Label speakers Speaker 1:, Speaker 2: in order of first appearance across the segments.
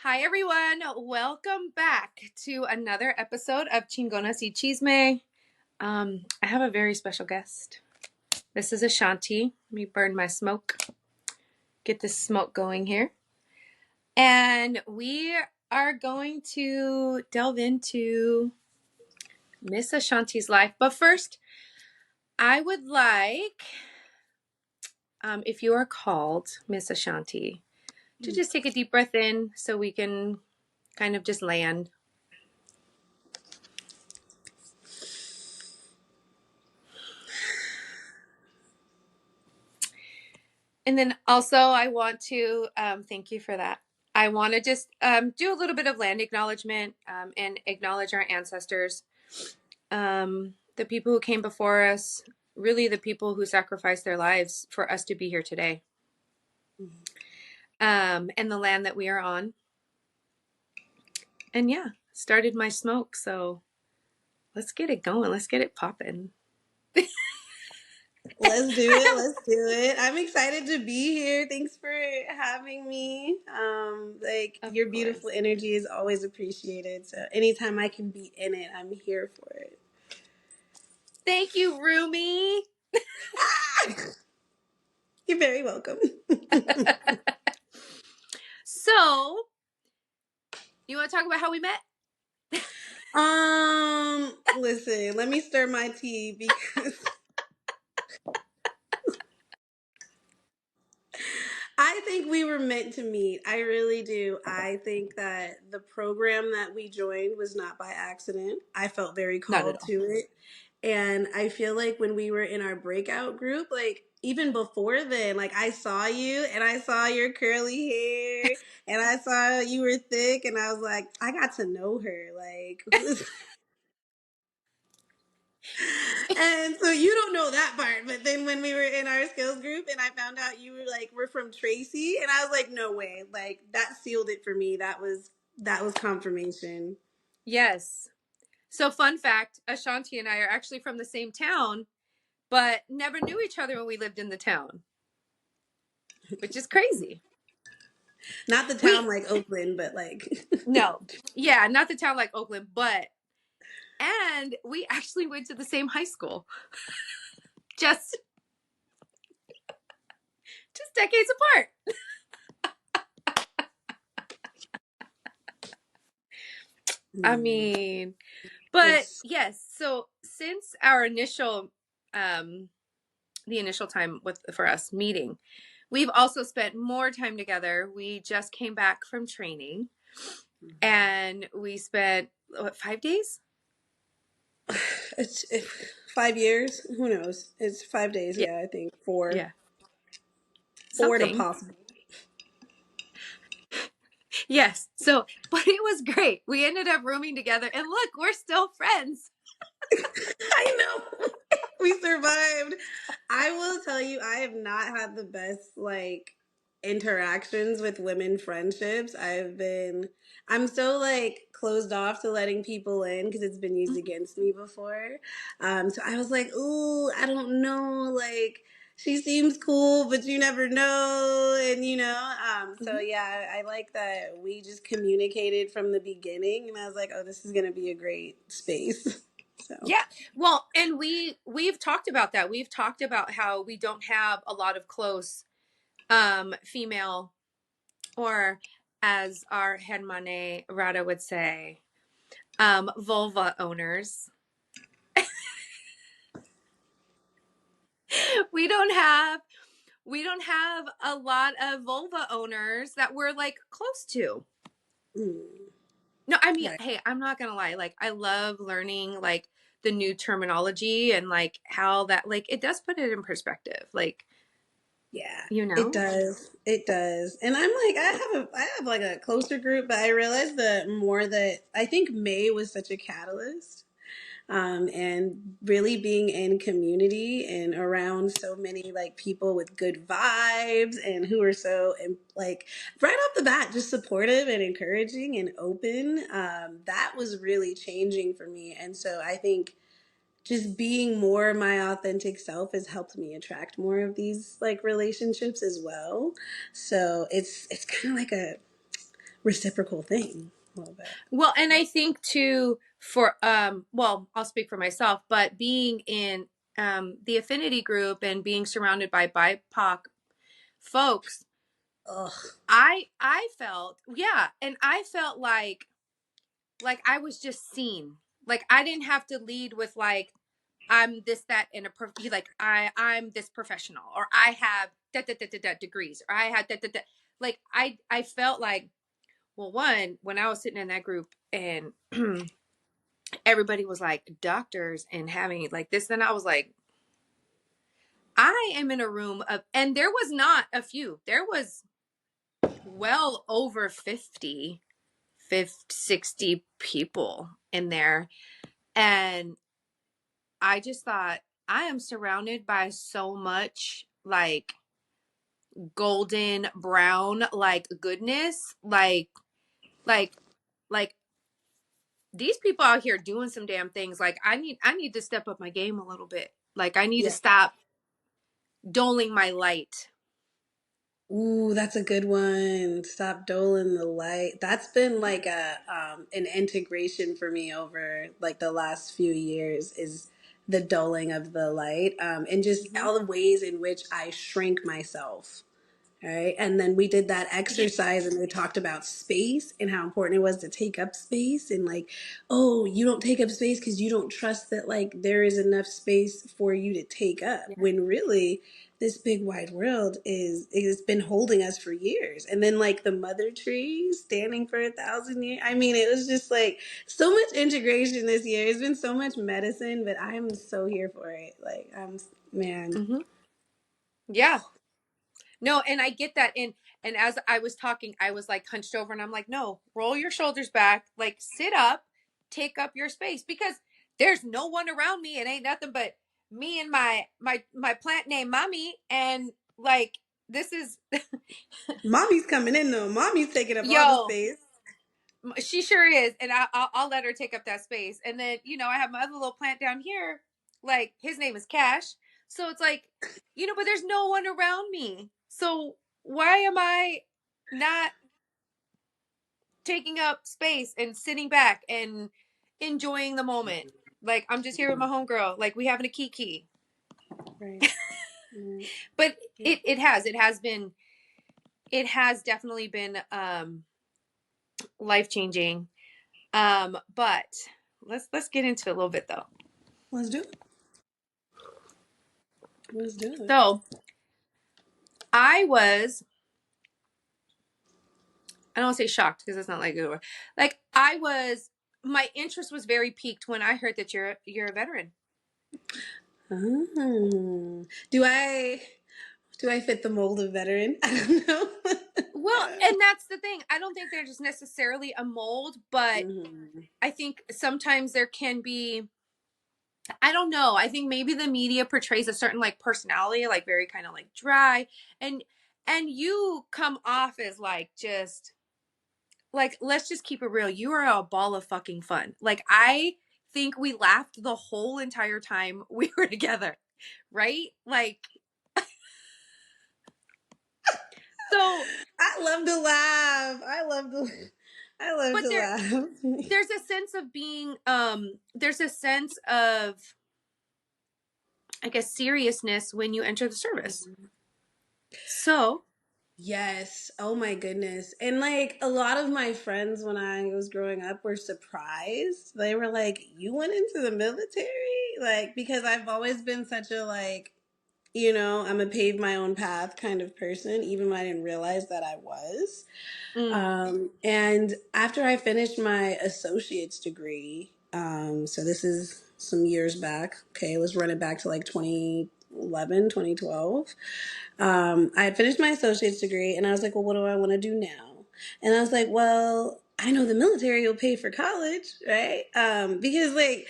Speaker 1: Hi, everyone. Welcome back to another episode of Chingona y Chisme. I have a very special guest. This is Ashanti. Let me burn my smoke. Get this smoke going here. And we are going to delve into Miss Ashanti's life. But first, I would like, if you are called Miss Ashanti, to just take a deep breath in so we can kind of just land. And then also, I want to thank you for that. I want to just do a little bit of land acknowledgement and acknowledge our ancestors, the people who came before us, really the people who sacrificed their lives for us to be here today, and the land that we are on. And yeah, started my smoke. So let's get it going. Let's get it popping.
Speaker 2: Let's do it. Let's do it. I'm excited to be here. Thanks for having me.
Speaker 1: Of
Speaker 2: your beautiful
Speaker 1: course.
Speaker 2: energy is always appreciated. So anytime I can be in it, I'm here for it.
Speaker 1: Thank you, Rumi.
Speaker 2: You're very welcome.
Speaker 1: So, you want to talk about how we met?
Speaker 2: Listen, let me stir my tea because I think we were meant to meet. I really do. I think that the program that we joined was not by accident. I felt very
Speaker 1: Not at
Speaker 2: called
Speaker 1: all.
Speaker 2: to it. And I feel like when we were in our breakout group, like even before then, like I saw you and I saw your curly hair and I saw you were thick and I was like, I got to know her. Like, and so you don't know that part, but then when we were in our skills group and I found out you were like we're from Tracy, and I was like, no way, like that sealed it for me. That was confirmation.
Speaker 1: Yes. So, fun fact, Ashanti and I are actually from the same town, but never knew each other when we lived in the town, which is crazy.
Speaker 2: Not the town
Speaker 1: We,
Speaker 2: like Oakland, but like
Speaker 1: no, yeah, not the town like Oakland, and we actually went to the same high school, just, just decades apart. I mean, but
Speaker 2: it's
Speaker 1: yes, so since our um, the initial time for us meeting, we've also spent more time together. We just came back from training and we spent, what, 5 days?
Speaker 2: it's 5 years. Who knows? It's 5 days.
Speaker 1: Yeah,
Speaker 2: Yeah, I think four,
Speaker 1: yeah,
Speaker 2: four to
Speaker 1: something.
Speaker 2: possible.
Speaker 1: Yes. So, but it was great. We ended up rooming together, and look, we're still friends.
Speaker 2: I know. We survived. I will tell you, I have not had the best like interactions with women friendships. I'm so like closed off to letting people in because it's been used against me before. So I was like, ooh, I don't know, like she seems cool, but you never know, and so
Speaker 1: Mhm.
Speaker 2: yeah, I like that we just communicated from the beginning, and I was like, oh, this is gonna be a great space. So.
Speaker 1: Yeah. Well, and we've talked about that. We've talked about how we don't have a lot of close female, or as our Hermane Rada would say, vulva owners. We don't have we don't have a lot of vulva owners that we're like close to.
Speaker 2: Mm.
Speaker 1: No, I mean,
Speaker 2: Right.
Speaker 1: hey, I'm not gonna lie. Like, I love learning like the new terminology and like how that, like, it does put it in perspective. Like,
Speaker 2: Yeah,
Speaker 1: you
Speaker 2: it
Speaker 1: know?
Speaker 2: does. It does. And I'm like, I have like a closer group, but I realized that more that I think May was such a catalyst. And really being in community and around so many like people with good vibes and who are so like right off the bat just supportive and encouraging and open, that was really changing for me. And so I think just being more my authentic self has helped me attract more of these like relationships as well. So it's kind of like a reciprocal thing a little bit.
Speaker 1: Well, and I think too for well, I'll speak for myself, but being in the affinity group and being surrounded by BIPOC folks,
Speaker 2: Ugh.
Speaker 1: I felt, yeah, and I felt like I was just seen. Like I didn't have to lead with like I'm this that and like I'm this professional or I have degrees or I had like I felt like, well, one, when I was sitting in that group and everybody was like doctors and having like this, then I was like, I am in a room of, and there was not a few, there was well over 60 people in there. And I just thought, I am surrounded by so much like golden brown, like goodness, like, like these people out here doing some damn things. Like I need to step up my game a little bit. Like I need to
Speaker 2: Yeah.
Speaker 1: stop doling my light.
Speaker 2: Ooh, that's a good one. Stop doling the light. That's been like a an integration for me over like the last few years is the doling of the light, and just
Speaker 1: Mm-hmm.
Speaker 2: all the ways in which I shrink myself. Right. And then we did that
Speaker 1: Yeah.
Speaker 2: exercise and we talked about space and how important it was to take up space and like, oh, you don't take up space because you don't trust that like there is enough space for you to take up
Speaker 1: Yeah.
Speaker 2: when really this big wide world is been holding us for years. And then like the mother tree standing for 1,000 years. I mean, it was just like so much integration this year. It's been so much medicine, but I'm so here for it. Like I'm man.
Speaker 1: Mm-hmm. Yeah. No, and I get that. And as I was talking, I was like hunched over and I'm like, no, roll your shoulders back, like sit up, take up your space because there's no one around me. It ain't nothing but me and my plant named Mommy. And like this is
Speaker 2: Mommy's coming in though. Mommy's taking up all the
Speaker 1: yo,
Speaker 2: space.
Speaker 1: she sure is. And I'll let her take up that space. And then, I have my other little plant down here. Like his name is Cash. So it's like, but there's no one around me. So why am I not taking up space and sitting back and enjoying the moment? Like I'm just here with my homegirl. Like we having a kiki.
Speaker 2: Right. Mm,
Speaker 1: But
Speaker 2: yeah.
Speaker 1: it has definitely been life changing. But let's get into it a little bit though.
Speaker 2: Let's do it. Let's do it.
Speaker 1: So I was, I don't want to say shocked because it's not like a good word. Like my interest was very piqued when I heard that you're a veteran.
Speaker 2: Oh. Do I fit the mold of veteran? I don't know.
Speaker 1: Well, and that's the thing. I don't think there's just necessarily a mold, but
Speaker 2: Mhm.
Speaker 1: I think sometimes there can be, I don't know. I think maybe the media portrays a certain like personality, like very kind of like dry, and you come off as like just like, let's just keep it real. You are a ball of fucking fun. Like I think we laughed the whole entire time we were together, right? Like so,
Speaker 2: I love to laugh. I love
Speaker 1: but
Speaker 2: to laugh.
Speaker 1: there's a sense of being there's a sense of, I guess, seriousness when you enter the service. So,
Speaker 2: Yes. Oh my goodness. And like a lot of my friends when I was growing up were surprised. They were like, "You went into the military?" Like because I've always been such a like, I'm a pave my own path kind of person, even when I didn't realize that I was.
Speaker 1: mm,
Speaker 2: And after I finished my associate's degree, so this is some years back, okay, let's run it back to like 2011, 2012. I had finished my associate's degree and I was like, well, what do I want to do now? And I was like, well, I know the military will pay for college, right? Because like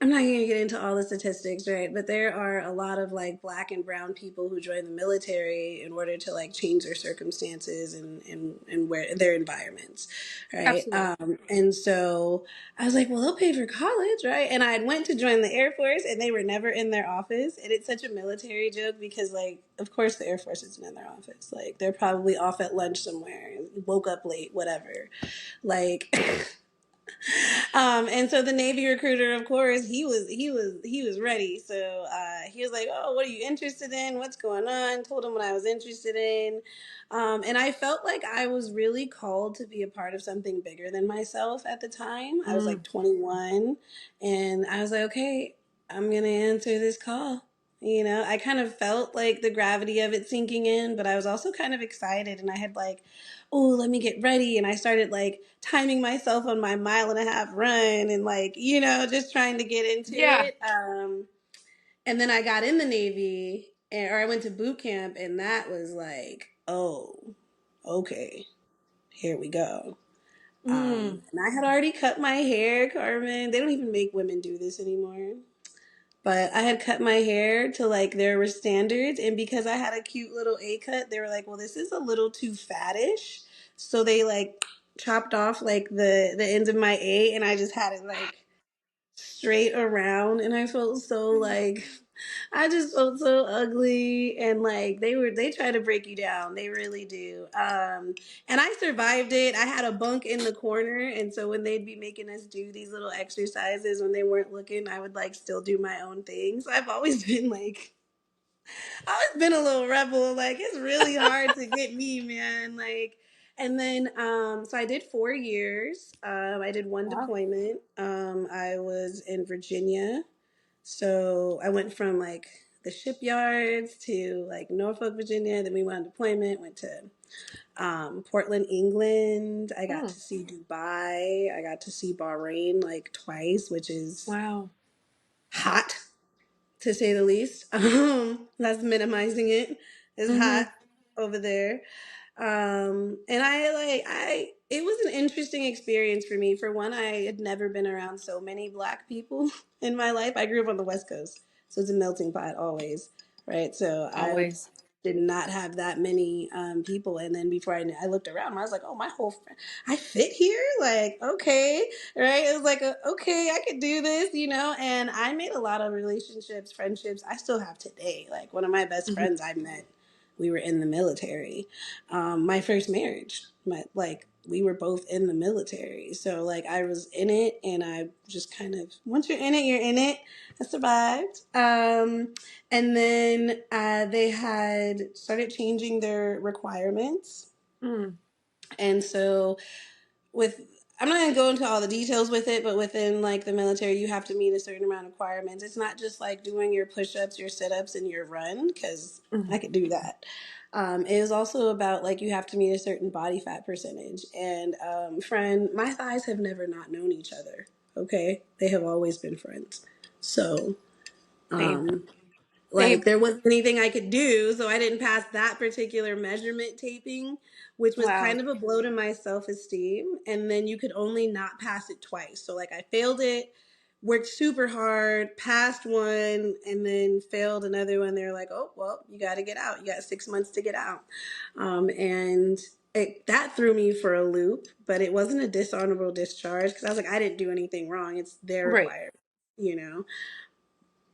Speaker 2: I'm not going to get into all the statistics, right? But there are a lot of like black and brown people who join the military in order to like change their circumstances and where their environments, right?
Speaker 1: absolutely.
Speaker 2: And so I was like, well, they'll pay for college, right? And I had went to join the Air Force and they were never in their office. And it's such a military joke because like, of course the Air Force isn't in their office. Like they're probably off at lunch somewhere, woke up late, whatever. Like, and so the Navy recruiter, of course, he was ready. So he was like, "Oh, what are you interested in? What's going on?" Told him what I was interested in, and I felt like I was really called to be a part of something bigger than myself at the time. I was like
Speaker 1: Mm.
Speaker 2: 21, and I was like, "Okay, I'm gonna answer this call." I kind of felt like the gravity of it sinking in, but I was also kind of excited, and I had like, oh, let me get ready. And I started like timing myself on my mile-and-a-half run and like, just trying to get into
Speaker 1: Yeah.
Speaker 2: it. And then I got in the Navy or I went to boot camp and that was like, oh, okay, here we go.
Speaker 1: Mm.
Speaker 2: And I had already cut my hair, Carmen. They don't even make women do this anymore. But I had cut my hair to like their standards, and because I had a cute little A cut, they were like, "Well, this is a little too fattish," so they like chopped off like the ends of my A, and I just had it like straight around, and I felt so like I just felt so ugly, and like they try to break you down, they really do. And I survived it. I had a bunk in the corner, and so when they'd be making us do these little exercises when they weren't looking, I would like still do my own thing. So I've always been like, always been a little rebel. Like it's really hard to get me, man. Like, and then so I did 4 years. I did one
Speaker 1: Wow.
Speaker 2: deployment. I was in Virginia, so I went from like the shipyards to like Norfolk, Virginia. Then we went on deployment, went to Portland, England. I got
Speaker 1: Mm.
Speaker 2: to see Dubai. I got to see Bahrain like twice, which is
Speaker 1: Wow.
Speaker 2: hot to say the least. That's minimizing it. It's
Speaker 1: Mm-hmm.
Speaker 2: hot over there. And it was an interesting experience for me. For one, I had never been around so many black people in my life. I grew up on the West Coast, so it's a melting pot always, right? So I
Speaker 1: Always.
Speaker 2: did not have that many people. And then before I looked around, I was like, oh, I fit here? Like, okay, right? It was like, okay, I could do this, And I made a lot of relationships, friendships I still have today. Like one of my best
Speaker 1: Mm-hmm.
Speaker 2: friends I met, we were in the military. My first marriage, like we were both in the military. So like I was in it and I just kind of, once you're in it, you're in it. I survived. And then they had started changing their requirements.
Speaker 1: Mm.
Speaker 2: And so with I'm not going to go into all the details with it, but within like the military, you have to meet a certain amount of requirements. It's not just like doing your push-ups, your sit-ups, and your run, because
Speaker 1: Mm.
Speaker 2: I could do that. It is also about like you have to meet a certain body fat percentage. And friend, my thighs have never not known each other. Okay, they have always been friends. So
Speaker 1: Same.
Speaker 2: um,
Speaker 1: Same.
Speaker 2: like there wasn't anything I could do, so I didn't pass that particular measurement taping, which was
Speaker 1: Wow.
Speaker 2: kind of a blow to my self-esteem. And then you could only not pass it twice. So like I failed it, worked super hard, passed one, and then failed another one. They're like, oh well, you got to get out. You got 6 months to get out. And that threw me for a loop, but it wasn't a dishonorable discharge because I was like, I didn't do anything wrong. It's their
Speaker 1: Right.
Speaker 2: requirement, you know.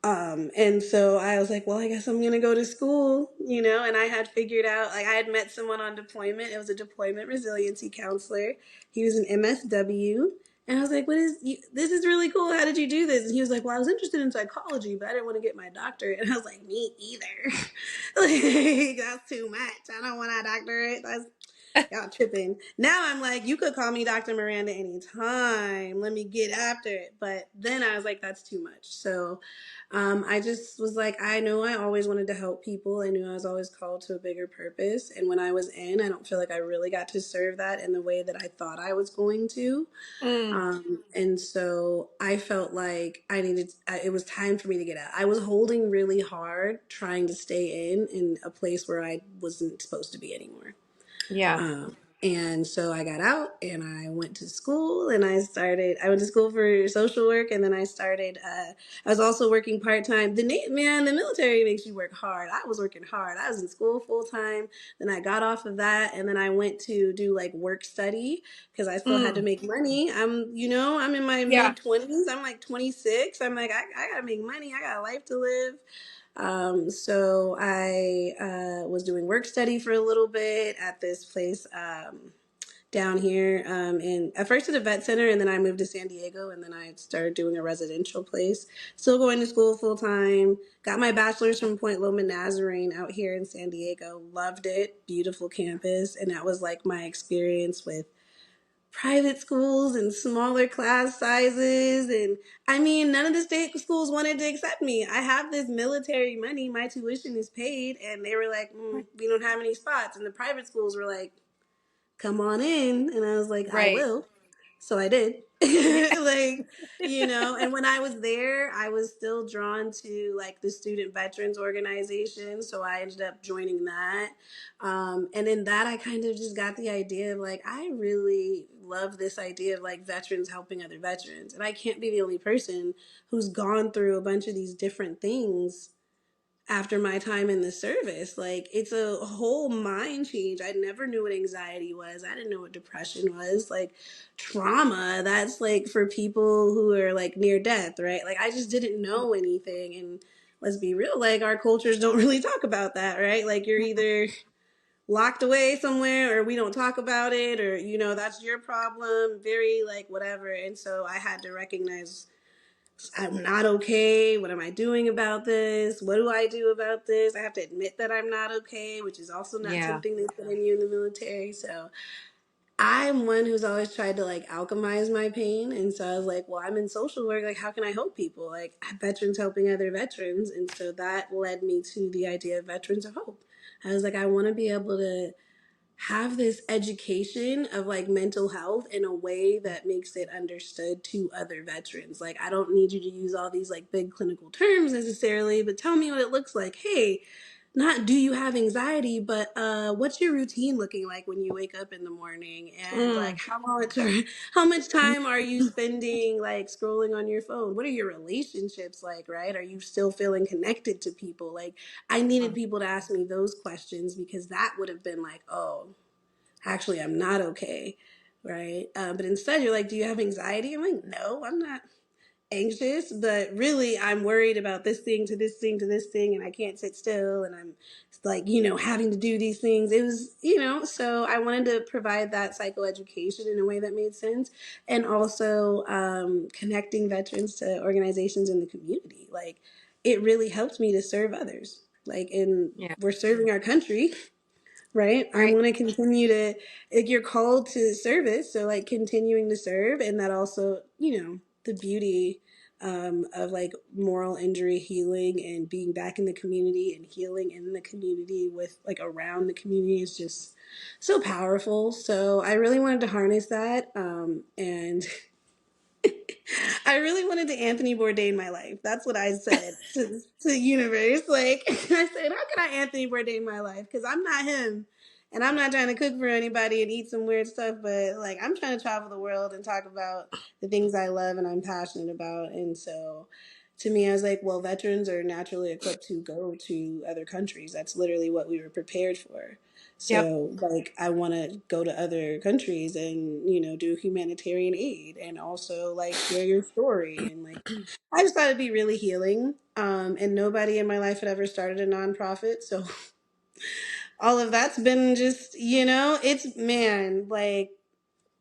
Speaker 2: And so I was like, well, I guess I'm going to go to school, and I had figured out, like, I had met someone on deployment. It was a deployment resiliency counselor. He was an MSW. And I was like, this is really cool. How did you do this? And he was like, well, I was interested in psychology, but I didn't want to get my doctorate. And I was like, me either. Like, that's too much. I don't want a doctorate. That's Y'all tripping. Now I'm like, you could call me Dr. Miranda anytime. Let me get after it. But then I was like, that's too much. So I just was like, I know I always wanted to help people. I knew I was always called to a bigger purpose. And when I was I don't feel like I really got to serve that in the way that I thought I was going to.
Speaker 1: Mm.
Speaker 2: And so I felt like it was time for me to get out. I was holding really hard, trying to stay in a place where I wasn't supposed to be anymore.
Speaker 1: Yeah.
Speaker 2: And so I got out and I went to school and I went to school for social work and then I was also working part-time. The military makes you work hard. I was working hard. I was in school full time. Then I got off of that and then I went to do like work study because I still had to
Speaker 1: Mm.
Speaker 2: make money. I'm in my
Speaker 1: Yeah.
Speaker 2: mid 20s. I'm like 26. I'm like, I gotta make money. I got a life to live. So I was doing work study for a little bit at this place. down here. And at first at a vet center, and then I moved to San Diego, and then I started doing a residential place. Still going to school full time. Got my bachelor's from Point Loma Nazarene out here in San Diego. Loved it. Beautiful campus. And that was like my experience with private schools and smaller class sizes. And I mean, none of the state schools wanted to accept me. I have this military money, my tuition is paid, and they were like, we don't have any spots. And the private schools were like, come on in. And I was like, I
Speaker 1: Right.
Speaker 2: will. So I did.
Speaker 1: Yeah.
Speaker 2: Like, and when I was there, I was still drawn to like the student veterans organization. So I ended up joining that. And in that, I kind of just got the idea of like, I really love this idea of like veterans helping other veterans. And I can't be the only person who's gone through a bunch of these different things after my time in the service. Like, it's a whole mind change. I never knew what anxiety was. I didn't know what depression was. Like, trauma, that's like for people who are like near death, right? Like, I just didn't know anything. And let's be real, like, our cultures don't really talk about that, right? Like, you're either locked away somewhere or we don't talk about it, or that's your problem, very like whatever. And so I had to recognize I'm not okay. What am I doing about this? What do I do about this? I have to admit that I'm not okay, which is also not
Speaker 1: Yeah.
Speaker 2: something they put in you in the military. So I'm one who's always tried to like alchemize my pain. And so I was like, well, I'm in social work. Like, how can I help people? Like, veterans helping other veterans. And so that led me to the idea of Veterans of Hope. I was like, I want to be able to have this education of like mental health in a way that makes it understood to other veterans. Like, I don't need you to use all these like big clinical terms necessarily, but tell me what it looks like. Hey, not do you have anxiety, but what's your routine looking like when you wake up in the morning? And like,
Speaker 1: Mm.
Speaker 2: how much time are you spending like scrolling on your phone? What are your relationships like, right? Are you still feeling connected to people? Like, I needed people to ask me those questions, because that would have been like, oh, actually, I'm not okay, right? But instead, you're like, do you have anxiety? I'm like, no, I'm not anxious, but really, I'm worried about this thing to this thing to this thing, and I can't sit still, and I'm like, having to do these things. It was, so I wanted to provide that psychoeducation in a way that made sense, and also connecting veterans to organizations in the community. Like, it really helped me to serve others. Like, and
Speaker 1: Yeah.
Speaker 2: we're serving our country, right? I
Speaker 1: Right.
Speaker 2: want to continue to, like, you're called to service. So, like, continuing to serve. And that also, the beauty of like moral injury healing and being back in the community and healing in the community with like around the community is just so powerful. So, I really wanted to harness that. And I really wanted to Anthony Bourdain my life. That's what I said to the universe. Like, I said, how can I Anthony Bourdain my life? Because I'm not him. And I'm not trying to cook for anybody and eat some weird stuff, but like, I'm trying to travel the world and talk about the things I love and I'm passionate about. And so to me, I was like, well, veterans are naturally equipped to go to other countries. That's literally what we were prepared for.
Speaker 1: Yep.
Speaker 2: So, like, I want to go to other countries and, do humanitarian aid and also, like, share your story. And, like, I just thought it'd be really healing. And nobody in my life had ever started a nonprofit. So, all of that's been just, it's, man, like,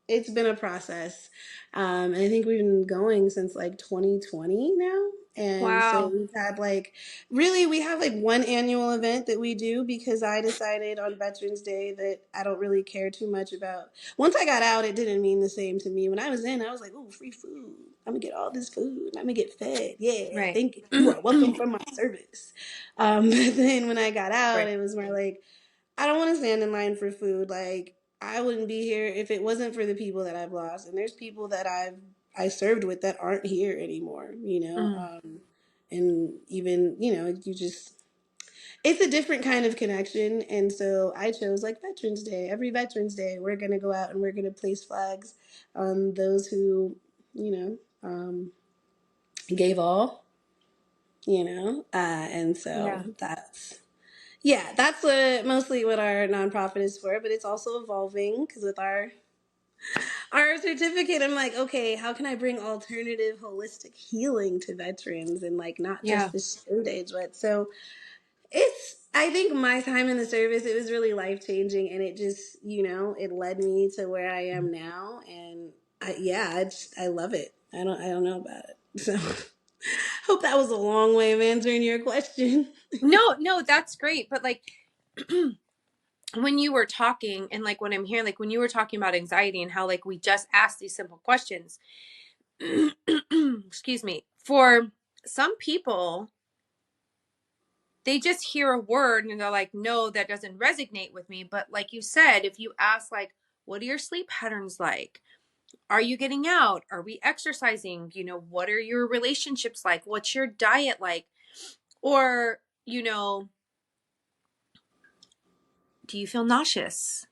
Speaker 2: it's been a process. And I think we've been going since like 2020 now. And so
Speaker 1: Wow.
Speaker 2: we've had like, really, we have like one annual event that we do because I decided on Veterans Day that I don't really care too much about. Once I got out, it didn't mean the same to me. When I was in, I was like, oh, free food. I'm gonna get all this food. I'm gonna get fed. Yeah,
Speaker 1: Right.
Speaker 2: thank you. You are welcome from my service. But then when I got out,
Speaker 1: Right.
Speaker 2: it was more like, I don't want to stand in line for food. Like, I wouldn't be here if it wasn't for the people that I've lost. And there's people that I served with that aren't here anymore,
Speaker 1: Mm.
Speaker 2: and even, you just, it's a different kind of connection. And so I chose like Veterans Day. Every Veterans Day, we're going to go out and we're going to place flags on those who, gave all, and
Speaker 1: Yeah.
Speaker 2: so that's mostly what our nonprofit is for, but it's also evolving because with our certificate, I'm like, okay, how can I bring alternative holistic healing to veterans and like not
Speaker 1: Yeah.
Speaker 2: just the band-aids, but so it's I think my time in the service, it was really life changing, and it just, it led me to where I am now, and I love it. I don't know about it. So, hope that was a long way of answering your question.
Speaker 1: No, no, that's great. But like when you were talking and like when I'm hearing, like when you were talking about anxiety and how like we just asked these simple questions, excuse me, for some people, they just hear a word and they're like, no, that doesn't resonate with me. But like you said, if you ask, like, what are your sleep patterns like? Are you getting out? Are we exercising? What are your relationships like? What's your diet like? Or, do you feel nauseous?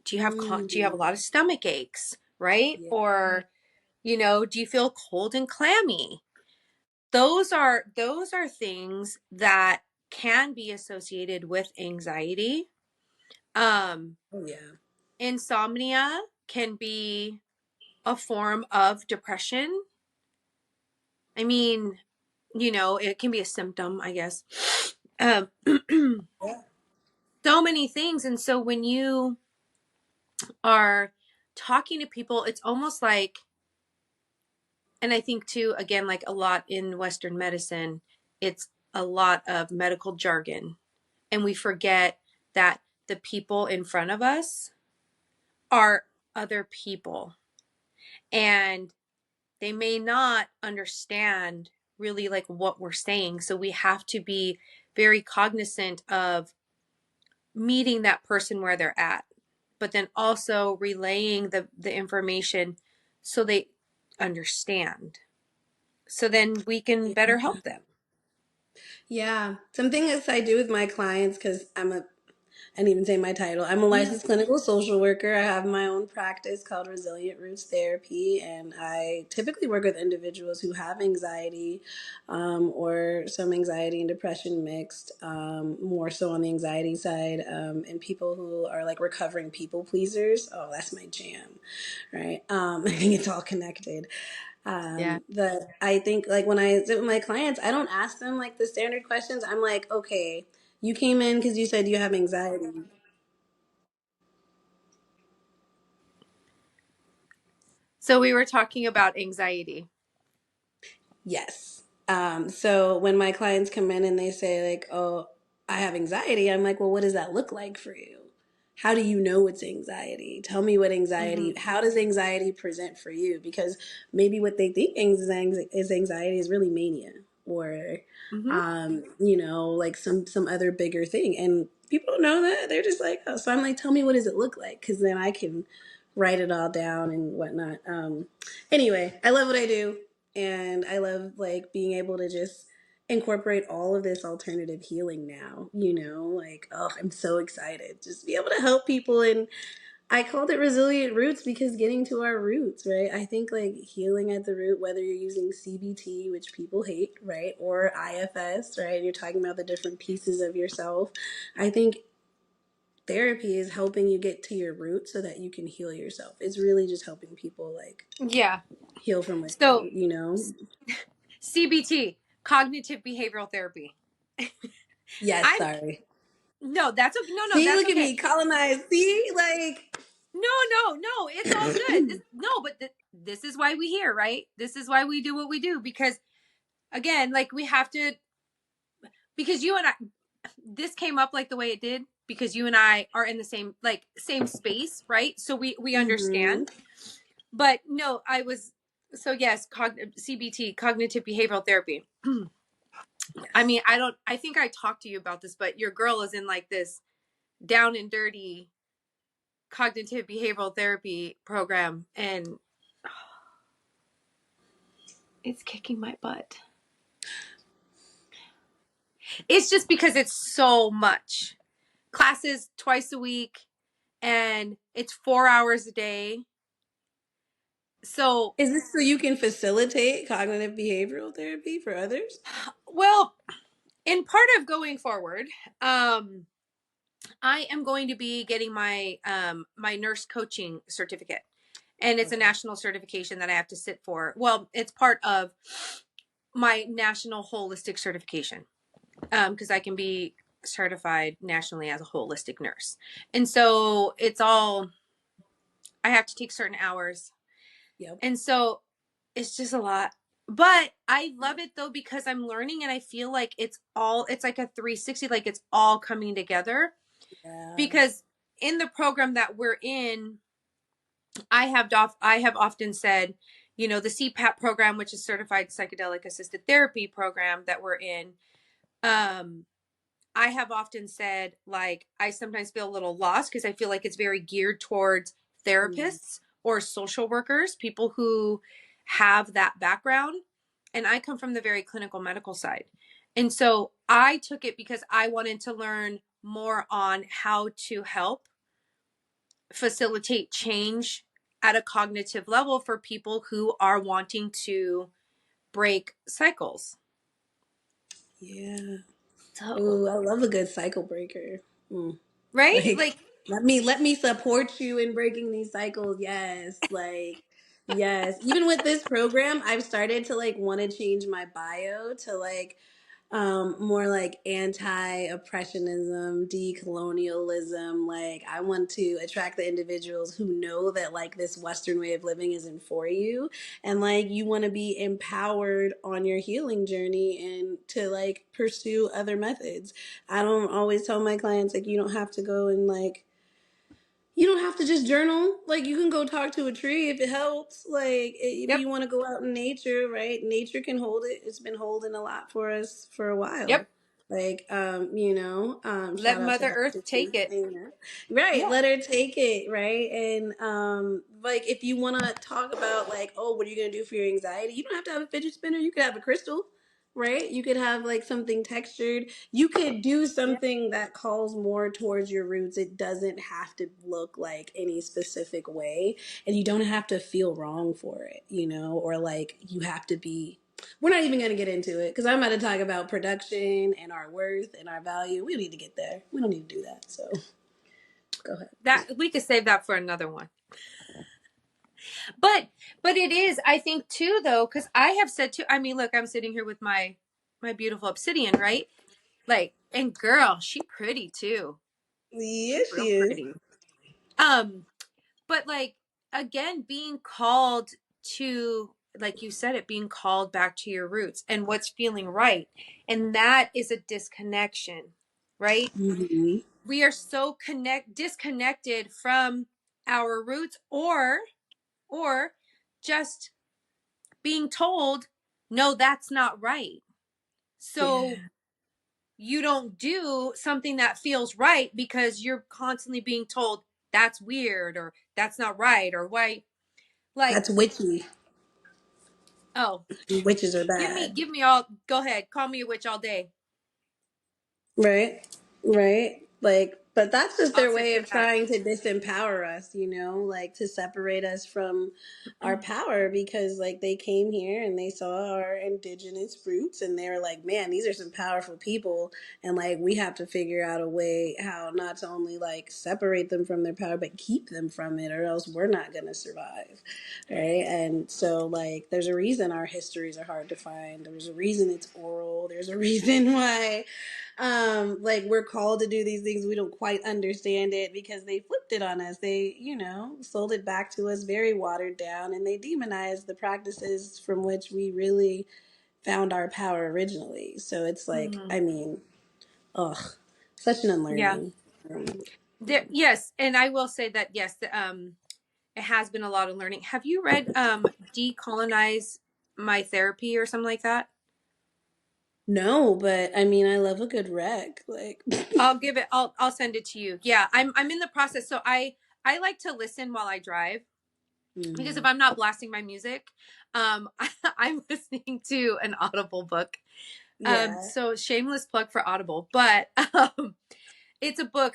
Speaker 1: Do you have a
Speaker 2: Mm,
Speaker 1: lot of stomach aches, right?
Speaker 2: yeah.
Speaker 1: Or, do you feel cold and clammy? Those are things that can be associated with anxiety. Um,
Speaker 2: Oh, yeah.
Speaker 1: Insomnia can be a form of depression. I mean, it can be a symptom, I guess. Um,
Speaker 2: Yeah.
Speaker 1: so many things. And so when you are talking to people, it's almost like, and I think too, again, like a lot in Western medicine, it's a lot of medical jargon. And we forget that the people in front of us are other people. And they may not understand really like what we're saying. So we have to be very cognizant of meeting that person where they're at, but then also relaying the information so they understand. So then we can better help them.
Speaker 2: Yeah. Something that I do with my clients, because I didn't even say my title. I'm a
Speaker 1: Yeah.
Speaker 2: licensed clinical social worker. I have my own practice called Resilient Roots Therapy, and I typically work with individuals who have anxiety, or some anxiety and depression mixed, more so on the anxiety side, and people who are like recovering people pleasers. Oh, that's my jam, right? I think it's all connected.
Speaker 1: Yeah.
Speaker 2: But I think like when I sit with my clients, I don't ask them like the standard questions. I'm like, okay, you came in because you said you have anxiety.
Speaker 1: So we were talking about anxiety.
Speaker 2: Yes. So when my clients come in and they say like, "Oh, I have anxiety," I'm like, "Well, what does that look like for you? How do you know it's anxiety? Tell me what
Speaker 1: Mm-hmm.
Speaker 2: anxiety, how does anxiety present for you? Because maybe what they think is anxiety is really mania or,
Speaker 1: Mm-hmm.
Speaker 2: like some other bigger thing. And people don't know that. They're just like, oh, so I'm like, tell me what does it look like? Because then I can write it all down and whatnot. Anyway, I love what I do, and I love like being able to just incorporate all of this alternative healing now, like, oh, I'm so excited just be able to help people. And I called it resilient roots because getting to our roots, right? I think like healing at the root, whether you're using CBT, which people hate, right, or IFS, right, and you're talking about the different pieces of yourself, I think therapy is helping you get to your root so that you can heal yourself. It's really just helping people like
Speaker 1: Yeah.
Speaker 2: heal from
Speaker 1: So
Speaker 2: within.
Speaker 1: CBT, cognitive behavioral therapy.
Speaker 2: Yes,
Speaker 1: I'm
Speaker 2: sorry.
Speaker 1: no, that's okay. No, no,
Speaker 2: See,
Speaker 1: that's
Speaker 2: look at
Speaker 1: okay.
Speaker 2: me, colonized. See, like,
Speaker 1: No, no, no, it's all good. No, but this is why we here, right? This is why we do what we do because again, like we have to because you and I this came up like the way it did because you and I are in the same space, right? So we
Speaker 2: hmm,
Speaker 1: understand. But no, I was so yes, CBT, cognitive behavioral therapy. I
Speaker 2: yes.
Speaker 1: mean, I think I talked to you about this, but your girl is in like this down and dirty cognitive behavioral therapy program and it's kicking my butt. It's just because it's so much. Classes twice a week and it's 4 hours a day. So,
Speaker 2: Is this so you can facilitate cognitive behavioral therapy for others?
Speaker 1: well, in part of going forward, um, I am going to be getting my nurse coaching certificate. And it's a
Speaker 2: Okay.
Speaker 1: national certification that I have to sit for. Well, it's part of my national holistic certification. Because I can be certified nationally as a holistic nurse. And so it's all, I have to take certain hours.
Speaker 2: Yep.
Speaker 1: And so it's just a lot. But I love it though because I'm learning and I feel like it's like a 360, like it's all coming together.
Speaker 2: Yeah.
Speaker 1: Because in the program that we're in, I have often said, you know, the CPAP program, which is certified psychedelic assisted therapy program that we're in, um, I have often said, like, I sometimes feel a little lost because I feel like it's very geared towards
Speaker 2: Mm.
Speaker 1: therapists or social workers, people who have that background. And I come from the very clinical medical side. And so I took it because I wanted to learn more on how to help facilitate change at a cognitive level for people who are wanting to break cycles.
Speaker 2: Yeah.
Speaker 1: So,
Speaker 2: Ooh, I love a good cycle breaker. Mm.
Speaker 1: right?
Speaker 2: Like,
Speaker 1: Like,
Speaker 2: let me support you in breaking these cycles. Yes, yes. Even with this program, I've started to like want to change my bio to like more like anti-oppressionism, decolonialism. Like I want to attract the individuals who know that like this Western way of living isn't for you, and like you want to be empowered on your healing journey and to like pursue other methods. I don't always tell my clients like you don't have to go and like you don't have to just journal. Like you can go talk to a tree if it helps. Like if
Speaker 1: yep,
Speaker 2: you want to go out in nature, right? Nature can hold it. It's been holding a lot for us for a while.
Speaker 1: yep.
Speaker 2: Like
Speaker 1: Let
Speaker 2: shout out to
Speaker 1: Mother
Speaker 2: Dr.
Speaker 1: Earth take it.
Speaker 2: Right,
Speaker 1: Yeah,
Speaker 2: let her take it, right? And like if you want to talk about like, oh, what are you going to do for your anxiety? You don't have to have a fidget spinner. You could have a crystal, right? You could have like something textured. You could do
Speaker 1: yeah.
Speaker 2: something that calls more towards your roots. It doesn't have to look like any specific way, and you don't have to feel wrong for it, or like you have to be. We're not even going to get into it because I'm about to talk about production and our worth and our value. We don't need to get there. We don't need to do that. So go ahead.
Speaker 1: That we could save that for another one. But it is, I think too, though, because I have said too. I mean, look, I'm sitting here with my beautiful obsidian, right? Like, and girl, she pretty too. She
Speaker 2: Yes,
Speaker 1: real
Speaker 2: she is.
Speaker 1: pretty. Um, but like again, being called to, like you said, it being called back to your roots and what's feeling right, and that is a disconnection, right?
Speaker 2: Mm-hmm.
Speaker 1: We are so disconnected from our roots, or just being told, no, that's not right. So
Speaker 2: Yeah.
Speaker 1: you don't do something that feels right because you're constantly being told that's weird or that's not right or why. Like,
Speaker 2: That's witchy.
Speaker 1: oh,
Speaker 2: Witches are
Speaker 1: give me
Speaker 2: bad.
Speaker 1: give me all, go ahead, call me a witch all day.
Speaker 2: Right. Right. Like, but that's just
Speaker 1: I'll
Speaker 2: their
Speaker 1: sit
Speaker 2: way
Speaker 1: for
Speaker 2: of
Speaker 1: that.
Speaker 2: trying to disempower us, like to separate us from our power because like they came here and they saw our indigenous roots and they were like, man, these are some powerful people. And like, we have to figure out a way how not to only like separate them from their power, but keep them from it or else we're not going to survive. Right. And so like, there's a reason our histories are hard to find. There's a reason it's oral. There's a reason why like we're called to do these things we don't quite understand it because they flipped it on us. They sold it back to us very watered down, and they demonized the practices from which we really found our power originally. So it's like,
Speaker 1: Mm-hmm.
Speaker 2: I mean, ugh, such an
Speaker 1: Yeah,
Speaker 2: unlearning.
Speaker 1: there, yes, and I will say that yes, it has been a lot of learning. Have you read Decolonize My Therapy or something like that?
Speaker 2: No, but I mean, I love a good wreck. Like,
Speaker 1: I'll send it to you. Yeah, I'm in the process. So I like to listen while I drive because if
Speaker 2: mm,
Speaker 1: I'm not blasting my music, I'm listening to an Audible book.
Speaker 2: yeah.
Speaker 1: So shameless plug for Audible, but it's a book.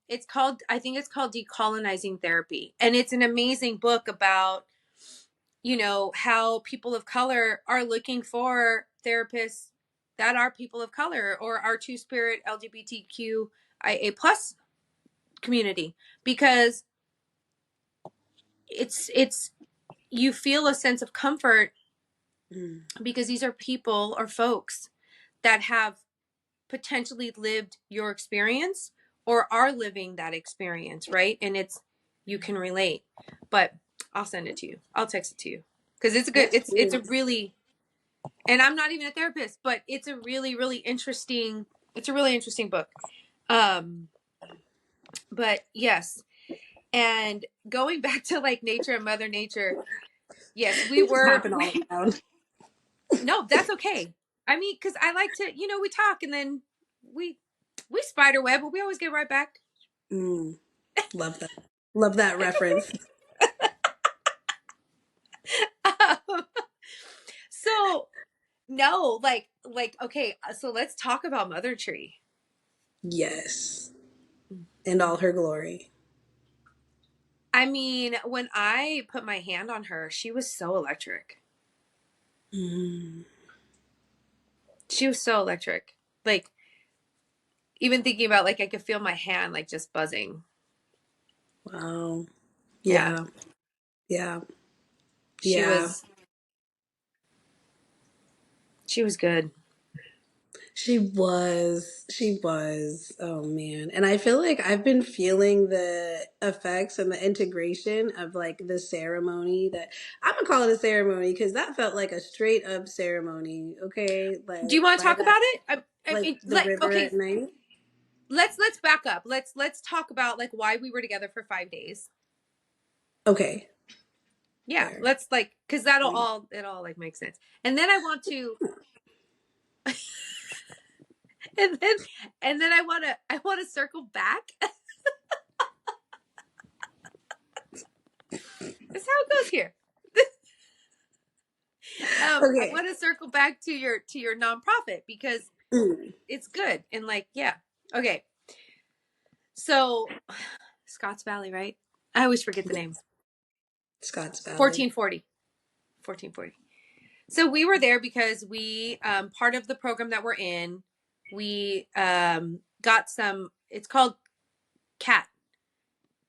Speaker 1: It's called, I think it's called Decolonizing Therapy, and it's an amazing book about, how people of color are looking for therapists that are people of color or are two spirit LGBTQIA plus community, because it's you feel a sense of comfort
Speaker 2: Mm,
Speaker 1: because these are people or folks that have potentially lived your experience or are living that experience, right? And you can relate. But I'll send it to you. I'll text it to you because it's a good.
Speaker 2: Yes,
Speaker 1: It's a
Speaker 2: please.
Speaker 1: really, and I'm not even a therapist, but it's a really really interesting. It's a really interesting book. Um, but yes, and going back to like nature and Mother Nature, yes, we
Speaker 2: We just
Speaker 1: were.
Speaker 2: hopping all around.
Speaker 1: No, that's okay. I mean, because I like to, we talk and then we we spider web, but we always get right back.
Speaker 2: Mm, love that. Love that
Speaker 1: It's
Speaker 2: reference.
Speaker 1: okay. So no, like okay. So let's talk about Mother Tree.
Speaker 2: Yes. In all her glory.
Speaker 1: I mean, when I put my hand on her, she was so electric.
Speaker 2: Mm,
Speaker 1: She was so electric. Like even thinking about like I could feel my hand like just buzzing.
Speaker 2: wow.
Speaker 1: Yeah,
Speaker 2: Yeah. Yeah.
Speaker 1: she
Speaker 2: Yeah.
Speaker 1: was she was good.
Speaker 2: She was. She was. Oh man. And I feel like I've been feeling the effects and the integration of like the ceremony that I'm gonna call it a ceremony because that felt like a straight up ceremony. Okay.
Speaker 1: Do you
Speaker 2: Like
Speaker 1: want to
Speaker 2: by
Speaker 1: talk
Speaker 2: that,
Speaker 1: about it? I
Speaker 2: like
Speaker 1: mean,
Speaker 2: the
Speaker 1: like
Speaker 2: river
Speaker 1: okay,
Speaker 2: at night.
Speaker 1: let's back up. Let's talk about like why we were together for 5 days.
Speaker 2: Okay.
Speaker 1: Yeah,
Speaker 2: Fair.
Speaker 1: let's like because it all like makes sense. And then I want to and then I want to circle back. That's how it goes here. I
Speaker 2: Okay.
Speaker 1: want to circle back to your nonprofit because
Speaker 2: Mm.
Speaker 1: it's good and like yeah. Okay. So Scotts Valley, right? I always forget the name.
Speaker 2: Scotts Valley.
Speaker 1: 1440. 1440. So we were there because we part of the program that we're in, we got some. It's called CAT,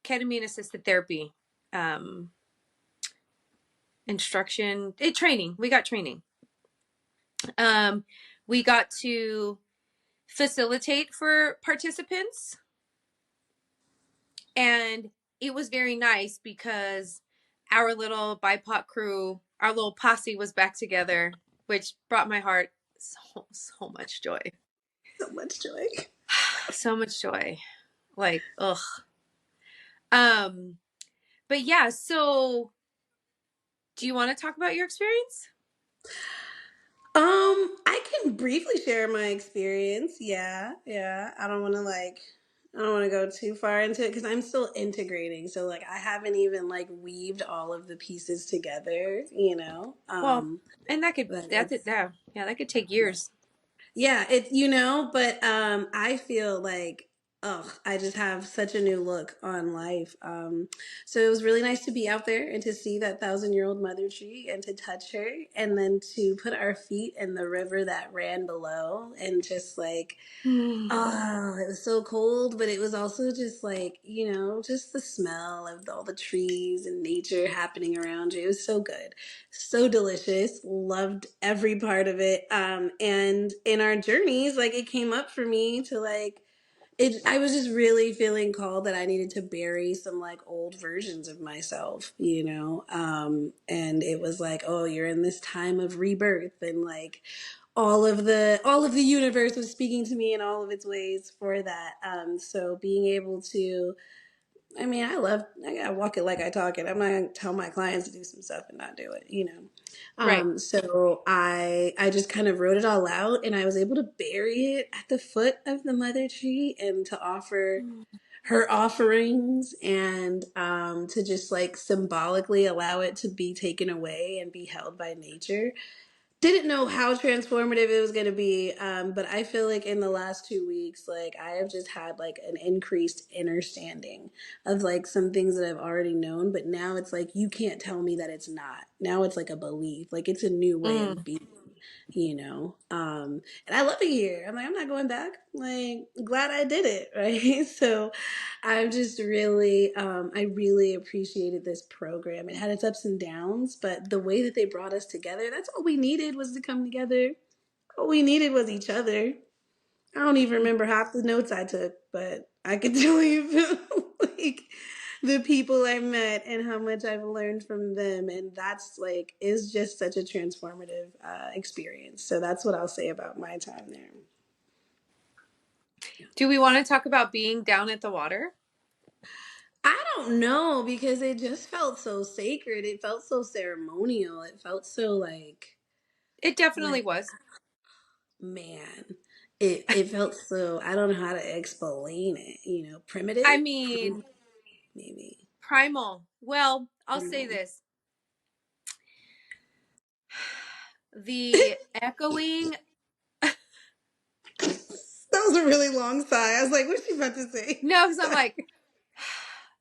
Speaker 1: ketamine assisted therapy, um, instruction, training. We got training. Um, we got to facilitate for participants, and it was very nice because our little BIPOC crew, our little posse was back together, which brought my heart so much joy.
Speaker 2: So much joy.
Speaker 1: So much joy. Like, ugh. Um, but yeah, so do you want to talk about your experience?
Speaker 2: I can briefly share my experience. Yeah, yeah. I don't want to go too far into it because I'm still integrating. So like I haven't even like weaved all of the pieces together, you know.
Speaker 1: Well, and
Speaker 2: But
Speaker 1: that's it
Speaker 2: it's
Speaker 1: there. Yeah, that could take years.
Speaker 2: yeah, it but I feel like I just have such a new look on life. So it was really nice to be out there and to see that 1,000-year-old mother tree and to touch her and then to put our feet in the river that ran below and just like oh, it was so cold, but it was also just like, just the smell of all the trees and nature happening around you. It was so good. So delicious. Loved every part of it. And in our journeys, like it came up for me to like I was just really feeling called that I needed to bury some like old versions of myself, you know? And it was like, oh, you're in this time of rebirth and like all of the universe was speaking to me in all of its ways for that. So being able to I gotta walk it like I talk it. I'm not gonna tell my clients to do some stuff and not do it, you know.
Speaker 1: Right.
Speaker 2: So I just kind of wrote it all out and I was able to bury it at the foot of the mother tree and to offer her offerings and to just like symbolically allow it to be taken away and be held by nature. Didn't know how transformative it was going to be, but I feel like in the last 2 weeks like I have just had like an increased understanding of like some things that I've already known, but now it's like you can't tell me that it's not. Now it's like a belief, like it's a new way of
Speaker 1: Mm.
Speaker 2: being, and I love it here. I'm like, I'm not going back. Like, glad I did it, right? So I'm just really I really appreciated this program. It had its ups and downs, but the way that they brought us together, that's all we needed was to come together. All we needed was each other. I don't even remember half the notes I took, but I can tell you like the people I met and how much I've learned from them, and that's like is just such a transformative experience. So that's what I'll say about my time there.
Speaker 1: Do we want to talk about being down at the water?
Speaker 2: I don't know because it just felt so sacred. It felt so ceremonial. It felt so
Speaker 1: It definitely
Speaker 2: like
Speaker 1: was.
Speaker 2: man. It felt so I don't know how to explain it,
Speaker 1: I
Speaker 2: primitive,
Speaker 1: mean,
Speaker 2: maybe.
Speaker 1: primal. Well, I'll say
Speaker 2: Primal.
Speaker 1: this. The echoing.
Speaker 2: That was a really long sigh. I was like, what's she about to say?
Speaker 1: No, because I'm like,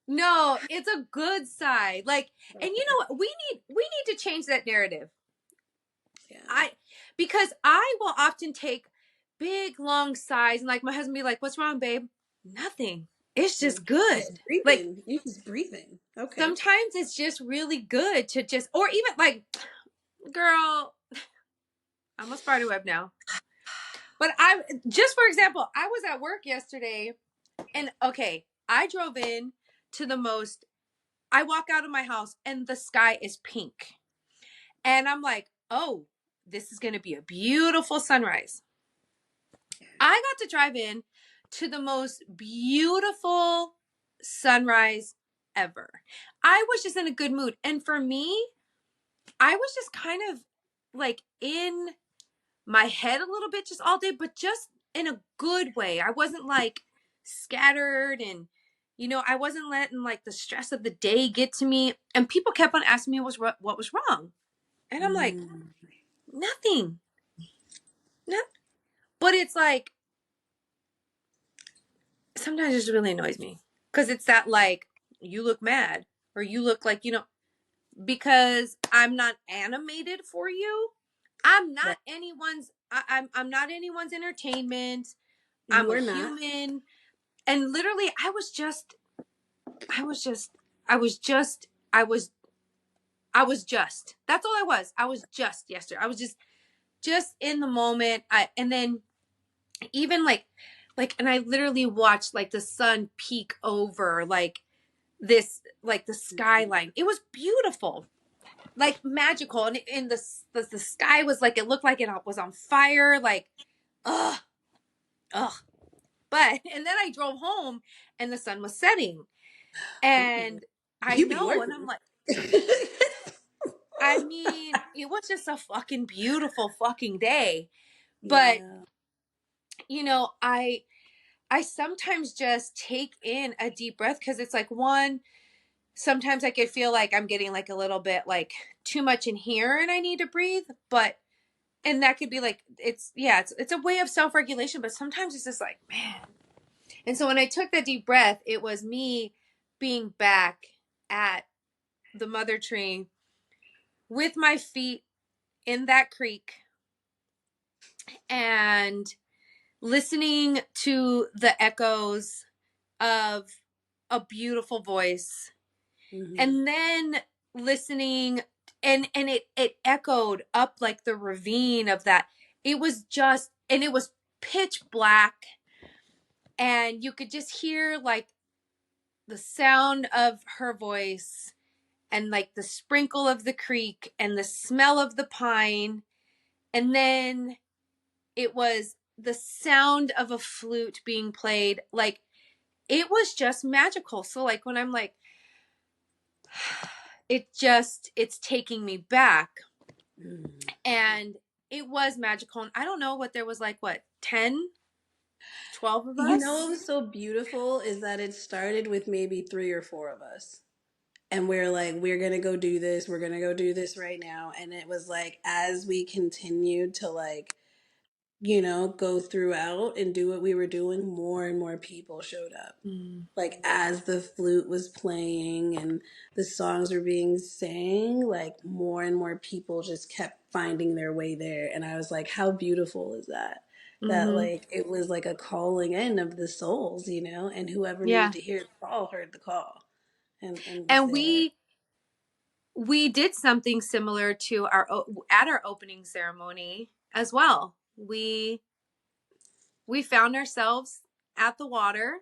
Speaker 1: no, it's a good sigh. Like, and you know what? We need to change that narrative.
Speaker 2: Yeah.
Speaker 1: Because I will often take big long sighs and like my husband be like, "What's wrong, babe?" Nothing. It's just
Speaker 2: Just
Speaker 1: good. Like
Speaker 2: breathing. You just breathing. Okay.
Speaker 1: sometimes it's just really good to just, or even like, girl, I'm a spider web now. But just for example, I was at work yesterday and okay, I drove in to the most, I walk out of my house and the sky is pink. And I'm like, oh, this is going to be a beautiful sunrise. I got to drive in to the most beautiful sunrise ever. I was just in a good mood. And for me, I was just kind of like in my head a little bit just all day, but just in a good way. I wasn't like scattered and I wasn't letting like the stress of the day get to me. And people kept on asking me what was wrong. And I'm like,
Speaker 2: Mm.
Speaker 1: nothing. No. But it's like sometimes it just really annoys me because it's that like you look mad or you look like because I'm not animated for you. I'm not
Speaker 2: Right.
Speaker 1: anyone's. I'm not anyone's entertainment. I'm
Speaker 2: You
Speaker 1: a
Speaker 2: are not.
Speaker 1: human, and literally, I was just, I was just, I was just. That's all I was. I was just yesterday. I was just in the moment. And then even and I literally watched like the sun peek over this like the skyline. It was beautiful, like magical, and the sky was like it looked like it was on fire. Like, ugh, ugh. But and then I drove home, and the sun was setting,
Speaker 2: Ooh.
Speaker 1: and I
Speaker 2: You be
Speaker 1: know, and I'm
Speaker 2: working.
Speaker 1: like, I mean, it was just a fucking beautiful fucking day. But
Speaker 2: Yeah.
Speaker 1: I sometimes just take in a deep breath because it's like one sometimes I could feel like I'm getting like a little bit like too much in here and I need to breathe. But and that could be like it's a way of self-regulation, but sometimes it's just like, man. And so when I took that deep breath, it was me being back at the mother tree with my feet in that creek and listening to the echoes of a beautiful voice
Speaker 2: Hmm.
Speaker 1: and then listening and it echoed up like the ravine of that. It was just and it was pitch black and you could just hear like the sound of her voice and like the sprinkle of the creek and the smell of the pine, and then it was the sound of a flute being played. Like it was just magical. So like when I'm like it's taking me back, and it was magical. And I don't know what there was like what 10, 12 of
Speaker 2: You know
Speaker 1: us.
Speaker 2: what was so beautiful is that it started with maybe three or four of us. And we're like, we're going to go do this. We're going to go do this right now. And it was like, as we continued to go throughout and do what we were doing, more and more people showed up.
Speaker 1: Mm.
Speaker 2: Like as the flute was playing and the songs were being sang, like more and more people just kept finding their way there. And I was like, how beautiful is that? That
Speaker 1: Mm-hmm.
Speaker 2: like it was like a calling in of the souls, and whoever needed
Speaker 1: Yeah.
Speaker 2: to hear the call heard the call and was
Speaker 1: And
Speaker 2: there.
Speaker 1: we did something similar to our at our opening ceremony as well. we found ourselves at the water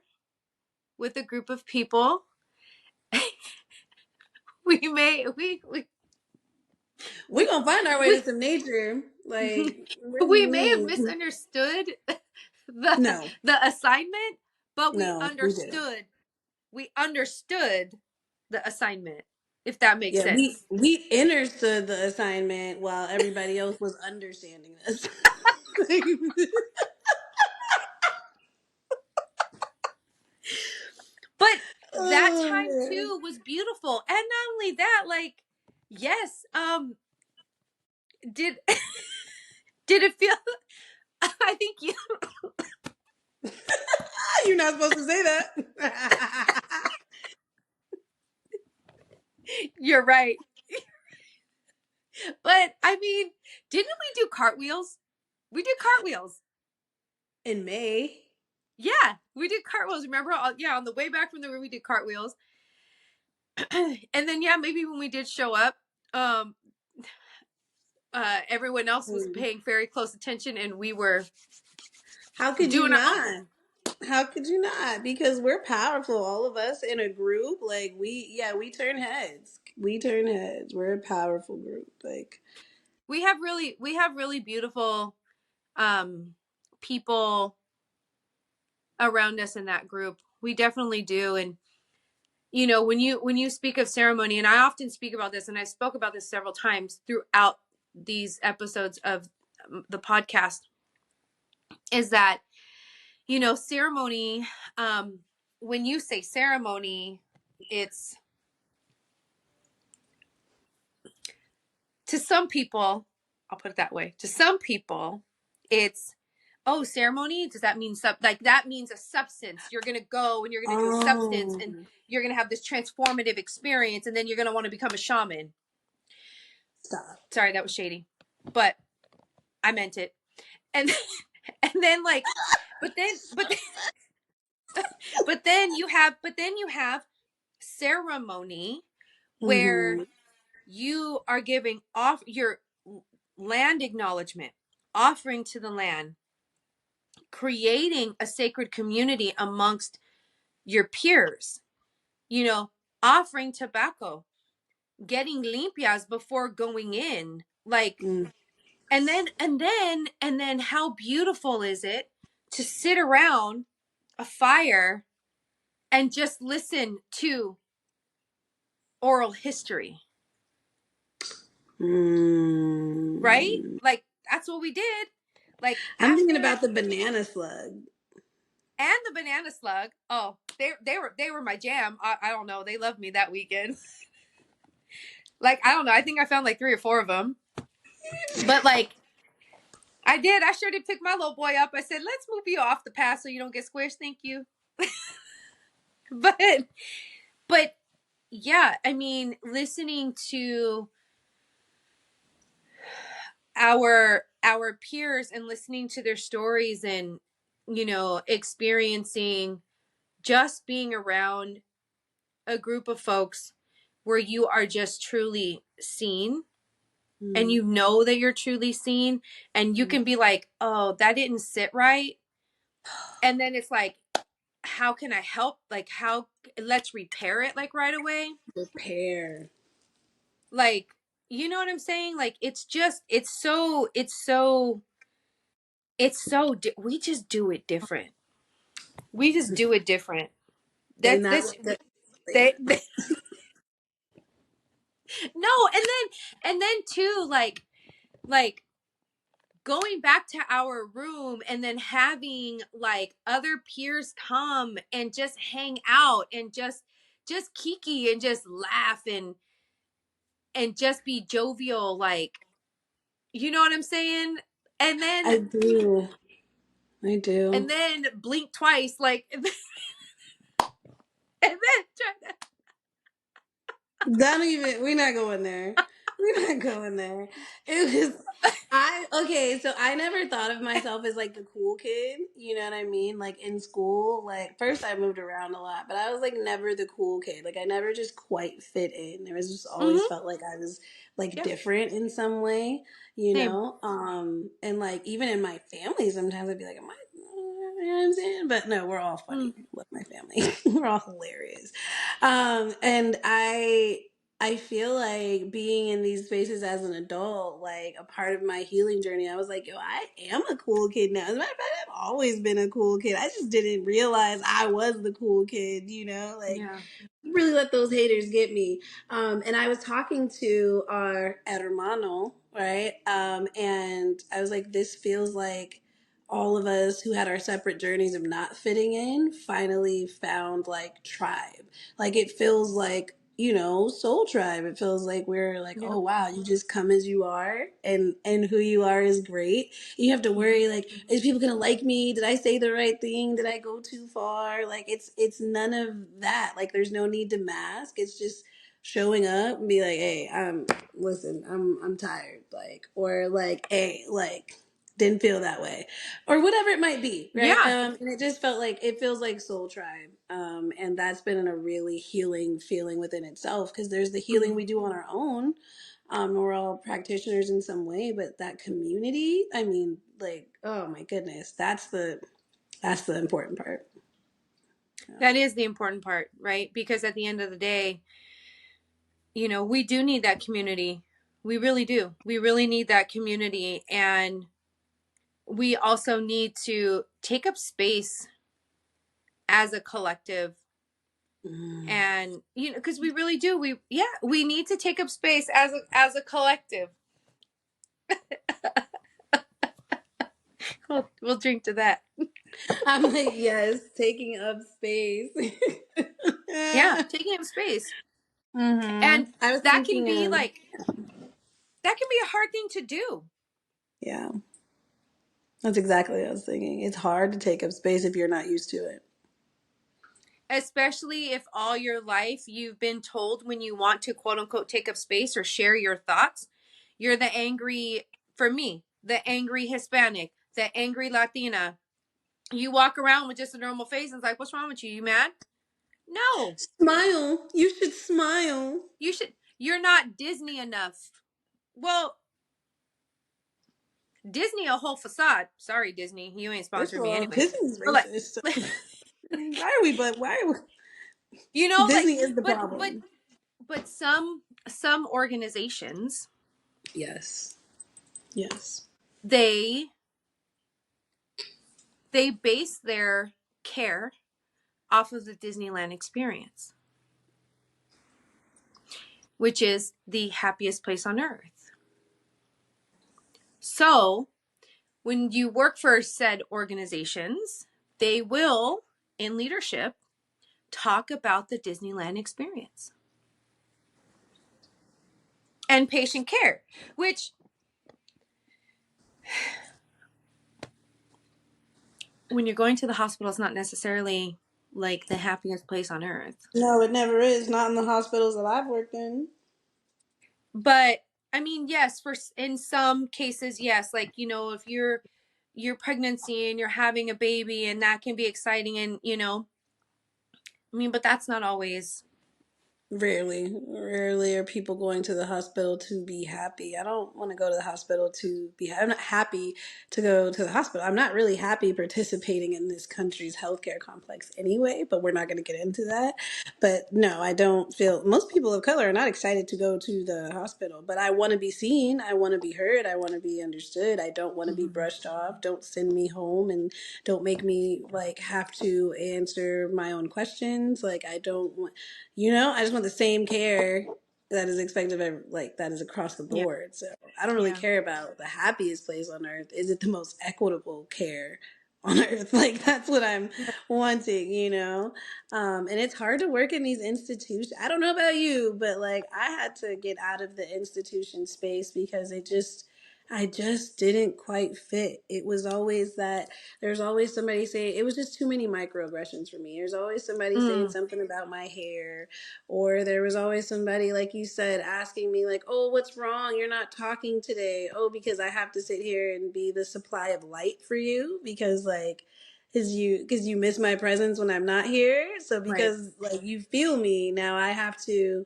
Speaker 1: with a group of people. we may
Speaker 2: We're
Speaker 1: we
Speaker 2: gonna find our way
Speaker 1: we
Speaker 2: to some nature. Like, what do
Speaker 1: we
Speaker 2: you
Speaker 1: may have
Speaker 2: mean?
Speaker 1: misunderstood the
Speaker 2: No,
Speaker 1: assignment, but
Speaker 2: no, we didn't.
Speaker 1: we understood the assignment, if that makes
Speaker 2: Yeah,
Speaker 1: sense.
Speaker 2: we understood the assignment while everybody else was understanding this.
Speaker 1: But that
Speaker 2: Oh
Speaker 1: time
Speaker 2: man.
Speaker 1: too was beautiful. And not only that, like, yes, did did it feel I think
Speaker 2: You're not supposed to say that.
Speaker 1: you're right. But I mean, didn't we do cartwheels? We did cartwheels.
Speaker 2: In May.
Speaker 1: Yeah, we did cartwheels. Remember? Yeah, on the way back from the room, we did cartwheels. And then, yeah, maybe when we did show up, um, everyone else was
Speaker 2: Hmm.
Speaker 1: paying very close attention, and we were
Speaker 2: How could you
Speaker 1: doing our own
Speaker 2: not?
Speaker 1: thing.
Speaker 2: How could you not? Because we're powerful, all of us in a group. Like we turn heads. We turn heads. We're a powerful group. Like,
Speaker 1: We have really beautiful um people around us in that group. We definitely do. And when you speak of ceremony, and I often speak about this, and I spoke about this several times throughout these episodes of the podcast, is that ceremony, when you say ceremony, it's, to some people, I'll put it that way, to some people it's, oh, ceremony, does that mean like that means a substance, you're gonna go and you're gonna do a substance
Speaker 2: oh,
Speaker 1: and you're gonna have this transformative experience and then you're gonna want to become a shaman.
Speaker 2: stop.
Speaker 1: Sorry, that was shady, but I meant it. And and then, like, but then but but then you have ceremony where
Speaker 2: Mm-hmm.
Speaker 1: you are giving off your land acknowledgement, offering to the land, creating a sacred community amongst your peers, you know, offering tobacco, getting limpias before going in, like,
Speaker 2: Mm.
Speaker 1: and then how beautiful is it to sit around a fire and just listen to oral history, right?
Speaker 2: Mm.
Speaker 1: Like, that's what we did. Like,
Speaker 2: I'm thinking
Speaker 1: after,
Speaker 2: about the banana slug.
Speaker 1: and the banana slug. Oh, they were my jam. I don't know. They loved me that weekend. Like, I don't know. I think I found like 3 or 4 of them. But like, I did. I sure did pick my little boy up. I said, "Let's move you off the path so you don't get squished. Thank you." But but yeah, I mean, listening to our peers and listening to their stories, and experiencing, just being around a group of folks where you are just truly seen, and
Speaker 2: Mm.
Speaker 1: that you're truly seen, and you can be like, "Oh, that didn't sit right." And then it's like, how can I help? Like, how, let's repair it, like, right away.
Speaker 2: Repair.
Speaker 1: Like, you know what I'm saying? Like, it's just, it's so we just do it different. We just do it different.
Speaker 2: They
Speaker 1: That's
Speaker 2: not
Speaker 1: this
Speaker 2: like that.
Speaker 1: they no. And then too, like going back to our room and then having like other peers come and just hang out and just kiki and just laugh and just be jovial, like, you know what I'm saying? And then
Speaker 2: I do. I
Speaker 1: and
Speaker 2: do.
Speaker 1: then blink twice, like, and then try to,
Speaker 2: Don't even. We're not going there. We're not going there. It was. Okay. So I never thought of myself as like the cool kid. You know what I mean? Like in school, like first I moved around a lot, but I was like never the cool kid. Like I never just quite fit in. There was just always
Speaker 1: mm-hmm,
Speaker 2: felt like I was like
Speaker 1: yeah,
Speaker 2: different in some way.
Speaker 1: same.
Speaker 2: And like even in my family, sometimes I'd be like, am I? You know what I'm saying? But no, we're all
Speaker 1: Mm.
Speaker 2: funny with my family. We're all hilarious. And I feel like being in these spaces as an adult, like a part of my healing journey, I was like, yo, I am a cool kid now. As a matter of fact, I've always been a cool kid. I just didn't realize I was the cool kid, you know? Like,
Speaker 1: Yeah.
Speaker 2: really let those haters get me. And I was talking to our hermano, right? And I was like, this feels like all of us who had our separate journeys of not fitting in finally found like tribe. Like it feels like, you know, soul tribe. It feels like we're like,
Speaker 1: Yep.
Speaker 2: oh wow, you just come as you are, and who you are is great. You have to
Speaker 1: Mhm.
Speaker 2: worry like, is people gonna like me? Did I say the right thing? Did I go too far? Like it's none of that. Like there's no need to mask. It's just showing up and be like, hey, listen, I'm tired. Like, or like, hey, like didn't feel that way, or whatever it might be, right?
Speaker 1: Yeah.
Speaker 2: And it just felt like it feels like soul tribe, and that's been a really healing feeling within itself, because there's the healing
Speaker 1: Mhm.
Speaker 2: we do on our own. We're all practitioners in some way, but that community, I mean, like, oh my goodness, that's the important part.
Speaker 1: That is the important part, right? Because at the end of the day, we do need that community. We really do. We really need that community. And we also need to take up space as a collective.
Speaker 2: Mm.
Speaker 1: And, because we really do. We need to take up space as a collective. We'll drink to that.
Speaker 2: I'm like, yes, taking up space.
Speaker 1: Yeah, taking up space. And
Speaker 2: I was
Speaker 1: that can
Speaker 2: thinking,
Speaker 1: be like, that can be a hard thing to do.
Speaker 2: yeah, that's exactly what I was thinking. It's hard to take up space if you're not used to it.
Speaker 1: Especially if all your life you've been told when you want to quote unquote take up space or share your thoughts, you're the angry, for me, the angry Hispanic, the angry Latina. You walk around with just a normal face and it's like, what's wrong with you? You mad? No,
Speaker 2: Smile. You should smile.
Speaker 1: you're not Disney enough. Well, Disney a whole facade. Sorry, Disney, you ain't
Speaker 2: First
Speaker 1: sponsored
Speaker 2: of
Speaker 1: me
Speaker 2: all,
Speaker 1: anyway.
Speaker 2: Disney's
Speaker 1: But like,
Speaker 2: racist. So
Speaker 1: like,
Speaker 2: Disney is the
Speaker 1: but but
Speaker 2: problem.
Speaker 1: but some organizations,
Speaker 2: Yes. Yes.
Speaker 1: they they base their care off of the Disneyland experience, which is the happiest place on earth. So, when you work for said organizations, they will, in leadership, talk about the Disneyland experience and patient care, which when you're going to the hospital is not necessarily like the happiest place on earth.
Speaker 2: No, it never is. Not in the hospitals that I've worked in.
Speaker 1: But I mean, yes, for in some cases, yes, like if you're pregnancy and you're having a baby and that can be exciting and I mean, but that's not always.
Speaker 2: Rarely are people going to the hospital to be happy. I don't want to go to the hospital to be. I'm not happy to go to the hospital. I'm not really happy participating in this country's healthcare complex anyway. But we're not going to get into that. But no, I don't feel. Most people of color are not excited to go to the hospital. But I want to be seen. I want to be heard. I want to be understood. I don't want to be
Speaker 1: Mhm.
Speaker 2: brushed off. Don't send me home and don't make me like have to answer my own questions. Like I don't want. I just want the same care that is expected of like that is across the
Speaker 1: Yeah,
Speaker 2: board. So I don't really
Speaker 1: yeah,
Speaker 2: care about the happiest place on earth. Is it the most equitable care on earth? Like that's what I'm wanting. And it's hard to work in these institutions. I don't know about you, but like I had to get out of the institution space because I just didn't quite fit. It was always that there's always somebody saying it was just too many microaggressions for me. There's always somebody saying
Speaker 1: mm,
Speaker 2: something about my hair, or there was always somebody, like you said, asking me like, "Oh, what's wrong? You're not talking today." Oh, because I have to sit here and be the supply of light for you because like because you miss my presence when I'm not here. So
Speaker 1: right.
Speaker 2: because like you feel me, now I have to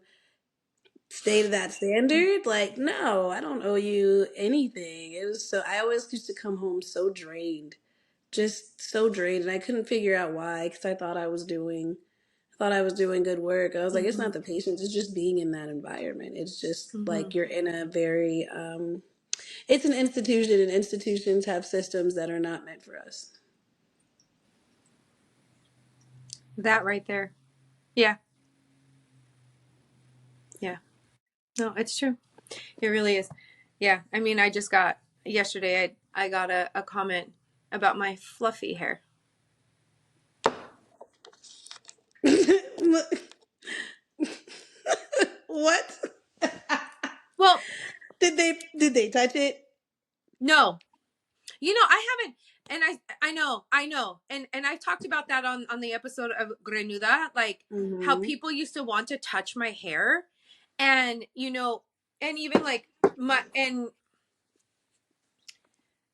Speaker 2: stay to that standard. Like, no, I don't owe you anything. It was so I always used to come home so drained just so drained, and I couldn't figure out why because I thought I was doing good work. I was like, it's
Speaker 1: Mm-hmm.
Speaker 2: not the patients, it's just being in that environment. It's just
Speaker 1: Mm-hmm.
Speaker 2: like you're in a very it's an institution, and institutions have systems that are not meant for us.
Speaker 1: That right there. Yeah. Yeah. No, it's true. It really is. Yeah. I mean, I just got yesterday. I got a comment about my fluffy hair.
Speaker 2: What?
Speaker 1: Well,
Speaker 2: Did they touch it?
Speaker 1: no, I haven't, and I know, and I talked about that on the episode of Grenuda, like how
Speaker 2: Mm-hmm.
Speaker 1: people used to want to touch my hair, and and even like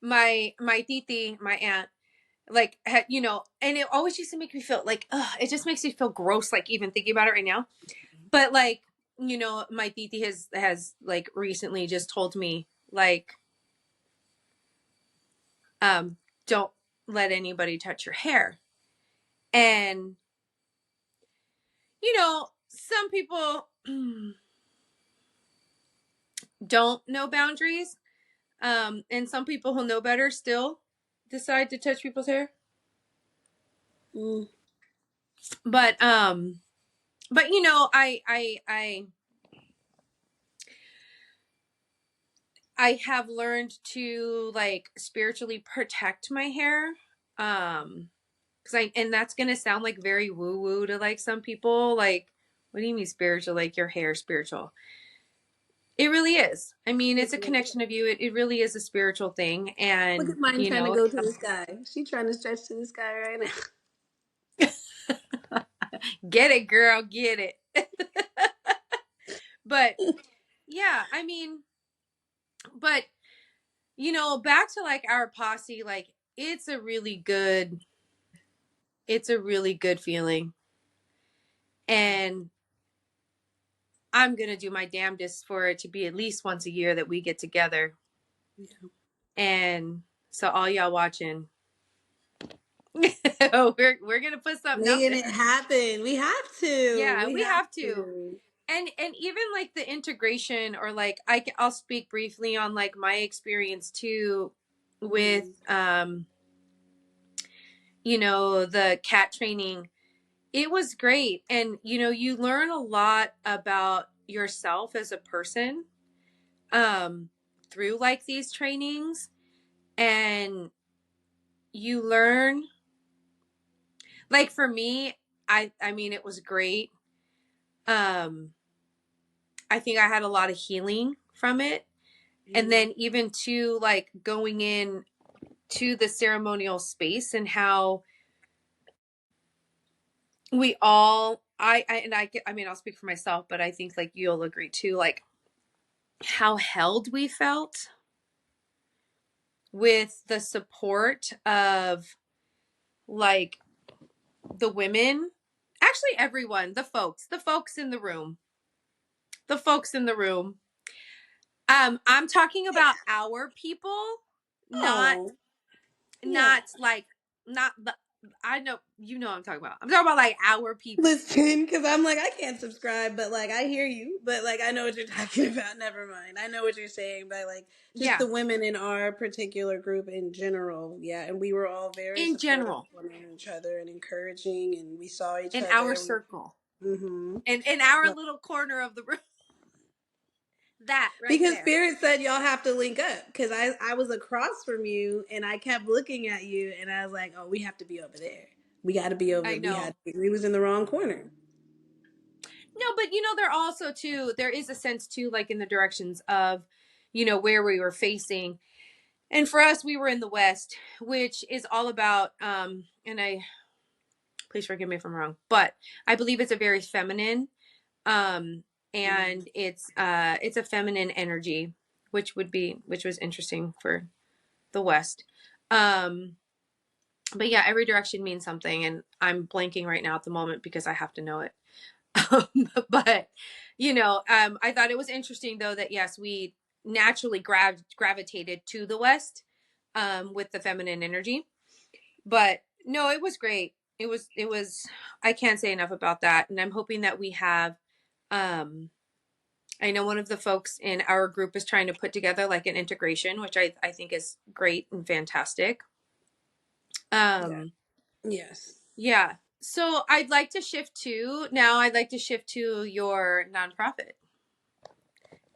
Speaker 1: my titi, my aunt, like and it always used to make me feel like, it just makes me feel gross, like even thinking about it right now. But like, my titi has like recently just told me like, um, don't let anybody touch your hair. And some people don't know boundaries. And some people who know better still decide to touch people's hair.
Speaker 2: Mm.
Speaker 1: But I have learned to like spiritually protect my hair. Because and that's gonna sound like very woo woo to like some people. Like, what do you mean spiritual? Like your hair spiritual? It really is. I mean, it's
Speaker 2: It
Speaker 1: a
Speaker 2: really
Speaker 1: connection of you. It really is a spiritual thing,
Speaker 2: Look
Speaker 1: and
Speaker 2: at mine trying to go to the sky. She trying to stretch to the sky right now.
Speaker 1: get it, girl, get it. But yeah, I mean, but back to like our posse, like it's a really good, it's a really good feeling, and I'm gonna do my damnedest for it to be at least once a year that we get together.
Speaker 2: Yeah.
Speaker 1: And so all y'all watching, we're gonna put something out
Speaker 2: Making
Speaker 1: there.
Speaker 2: it happen. We have to.
Speaker 1: Yeah,
Speaker 2: We
Speaker 1: we
Speaker 2: have
Speaker 1: have to.
Speaker 2: to.
Speaker 1: And even like the integration, or like I'll speak briefly on like my experience too with
Speaker 2: Mm-hmm.
Speaker 1: the cat training. It was great, and you learn a lot about yourself as a person um through like these trainings, and you learn, like for me, I mean it was great. um I think I had a lot of healing from it. And
Speaker 2: Yeah.
Speaker 1: then even to like going in to the ceremonial space, and how we all I mean I'll speak for myself, but I think like you'll agree too, like how held we felt with the support of like the women, actually everyone, the folks in the room, the folks in the room. I'm talking about our people, not
Speaker 2: Oh, yeah.
Speaker 1: not like not the I know what I'm talking about. I'm talking about like our people.
Speaker 2: Listen, because I'm like, I can't subscribe, but like, I hear you, but like, I know what you're talking about. Never mind. I know what you're saying, but like, just
Speaker 1: Yeah,
Speaker 2: the women in our particular group in general. Yeah. And we were all very
Speaker 1: in
Speaker 2: supportive
Speaker 1: general,
Speaker 2: of one each other and encouraging, and we saw each
Speaker 1: in our
Speaker 2: other.
Speaker 1: circle,
Speaker 2: Mm-hmm.
Speaker 1: and in our little corner of the room. That right
Speaker 2: Because
Speaker 1: there.
Speaker 2: Spirit said y'all have to link up. Because I was across from you and I kept looking at you and I was like, oh, we have to be over there. We got to be over
Speaker 1: I
Speaker 2: there.
Speaker 1: know.
Speaker 2: We was in the wrong corner.
Speaker 1: No, but there also too, there is a sense too, like in the directions of, where we were facing. And for us, we were in the West, which is all about, and please forgive me if I'm wrong, but I believe it's a very feminine, um,
Speaker 2: Mm.
Speaker 1: and it's a feminine energy, which was interesting for the West. Um, but yeah, every direction means something, and I'm blanking right now at the moment because I have to know it. But I thought it was interesting though that yes, we naturally gravitated to the West with the feminine energy. But no, it was great. It was I can't say enough about that. And I'm hoping that we have um I know one of the folks in our group is trying to put together like an integration, which I think is great and fantastic.
Speaker 2: Yeah.
Speaker 1: Um
Speaker 2: Yes.
Speaker 1: yeah. So I'd like to shift to your nonprofit.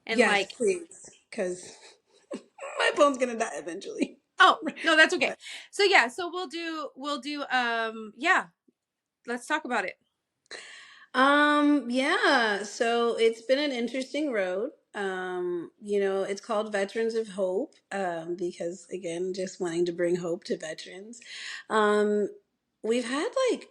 Speaker 1: And
Speaker 2: Yes,
Speaker 1: like,
Speaker 2: please, because my phone's gonna die eventually.
Speaker 1: oh, no, that's okay.
Speaker 2: But
Speaker 1: So yeah, so we'll do yeah, let's talk about it.
Speaker 2: yeah, so it's been an interesting road. It's called Veterans of Hope, because again, just wanting to bring hope to veterans. Um, we've had like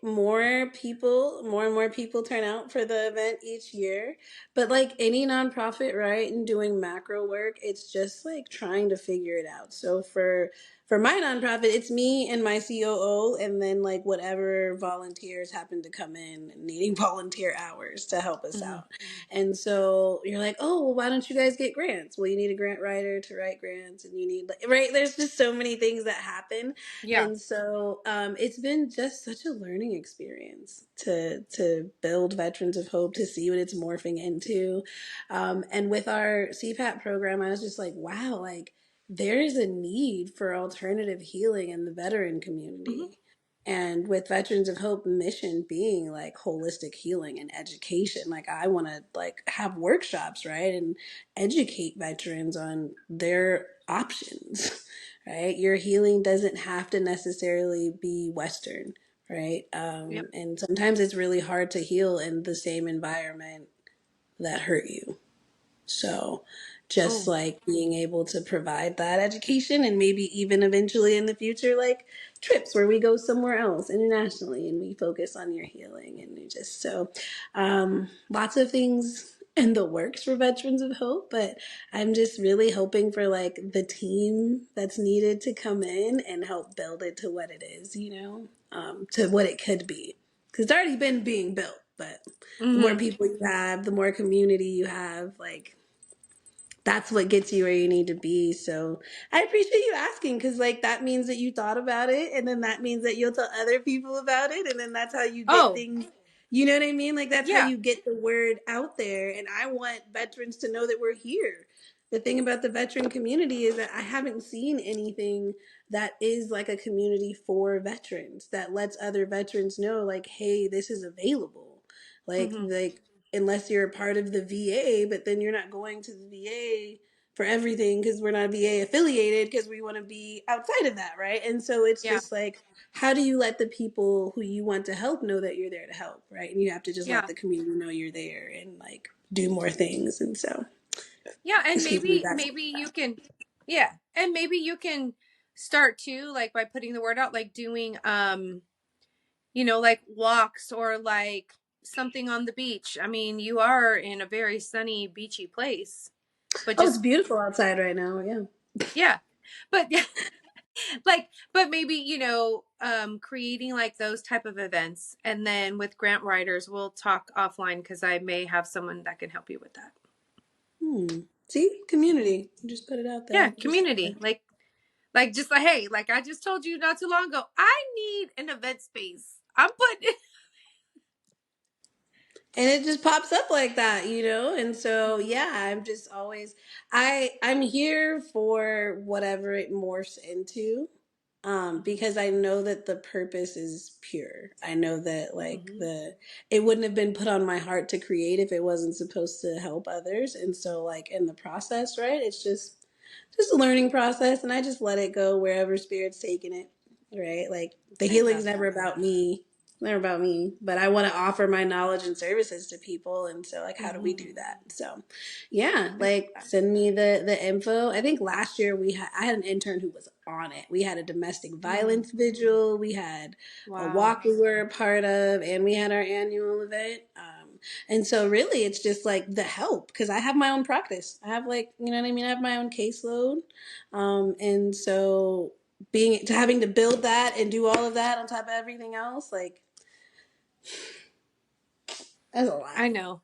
Speaker 2: more and more people turn out for the event each year. But like any nonprofit, right, and doing macro work, it's just like trying to figure it out. So for my nonprofit, it's me and my COO, and then like whatever volunteers happen to come in needing volunteer hours to help us
Speaker 1: Hmm.
Speaker 2: out. And so you're like, oh, well, why don't you guys get grants? Well, you need a grant writer to write grants, and you need like, right. There's just so many things that happen,
Speaker 1: Yeah.
Speaker 2: and so it's been just such a learning experience to build Veterans of Hope, to see what it's morphing into, and with our CPAP program, I was just like, wow, like there is a need for alternative healing in the veteran
Speaker 1: Hmm.
Speaker 2: community. And with Veterans of Hope mission being like holistic healing and education, like I want to like have workshops, right? And educate veterans on their options, right? Your healing doesn't have to necessarily be Western, right?
Speaker 1: Yep.
Speaker 2: And sometimes it's really hard to heal in the same environment that hurt you. So just
Speaker 1: Oh.
Speaker 2: like being able to provide that education, and maybe even eventually in the future, like trips where we go somewhere else internationally and we focus on your healing, and you just so lots of things in the works for Veterans of Hope. But I'm just really hoping for like the team that's needed to come in and help build it to what it is, to what it could be, because it's already been being built. But the more
Speaker 1: Hmm.
Speaker 2: people you have, the more community you have, like that's what gets you where you need to be. So I appreciate you asking, because like that means that you thought about it, and then that means that you'll tell other people about it, and then that's how you get
Speaker 1: Oh,
Speaker 2: things. You know what I mean? Like that's how
Speaker 1: yeah.
Speaker 2: you get the word out there. And I want veterans to know that we're here. The thing about the veteran community is that I haven't seen anything that is like a community for veterans that lets other veterans know, like, hey, this is available.
Speaker 1: Hmm.
Speaker 2: Like unless you're a part of the VA, but then you're not going to the VA for everything because we're not VA affiliated, because we want to be outside of that, right? And so it's
Speaker 1: Yeah.
Speaker 2: just like, how do you let the people who you want to help know that you're there to help, right? And you have to just let
Speaker 1: Yeah.
Speaker 2: the community know you're there and like do more things. And so
Speaker 1: Yeah. And
Speaker 2: excuse me, that's
Speaker 1: maybe you can, yeah. And maybe you can start too, like by putting the word out, like doing, like walks or like something on the beach. I mean, you are in a very sunny, beachy place, but
Speaker 2: oh, it's
Speaker 1: just,
Speaker 2: beautiful outside right now. Yeah.
Speaker 1: yeah. But yeah, but maybe, creating like those type of events. And then with grant writers, we'll talk offline because I may have someone that can help you with that.
Speaker 2: See, community. You just put it out
Speaker 1: Yeah,
Speaker 2: there. Just
Speaker 1: community. Like just like, hey, like I just told you not too long ago, I need an event space. I'm putting
Speaker 2: and it just pops up like that, and so yeah, I'm just always I'm here for whatever it morphs into, because I know that the purpose is pure. I know that like
Speaker 1: Mhm.
Speaker 2: the it wouldn't have been put on my heart to create if it wasn't supposed to help others. And so like in the process, right, it's just a learning process, and I just let it go wherever spirit's taking it, right? Like the
Speaker 1: I
Speaker 2: healing's
Speaker 1: love
Speaker 2: never
Speaker 1: that.
Speaker 2: about me, never about me, but I want to offer my knowledge and services to people. And so like how do we
Speaker 1: Hmm.
Speaker 2: do that? So yeah,
Speaker 1: I love
Speaker 2: like
Speaker 1: that.
Speaker 2: send me the info. I think last year I had an intern who was on it. We had a domestic
Speaker 1: Mm.
Speaker 2: violence vigil, we had a
Speaker 1: Wow.
Speaker 2: walk we were a part of, and we had our annual event. And so really it's just like the help, because I have my own practice. I have like, you know what I mean? I have my own caseload. And so being to having to build that and do all of that on top of everything else, like that's a lot.
Speaker 1: I know.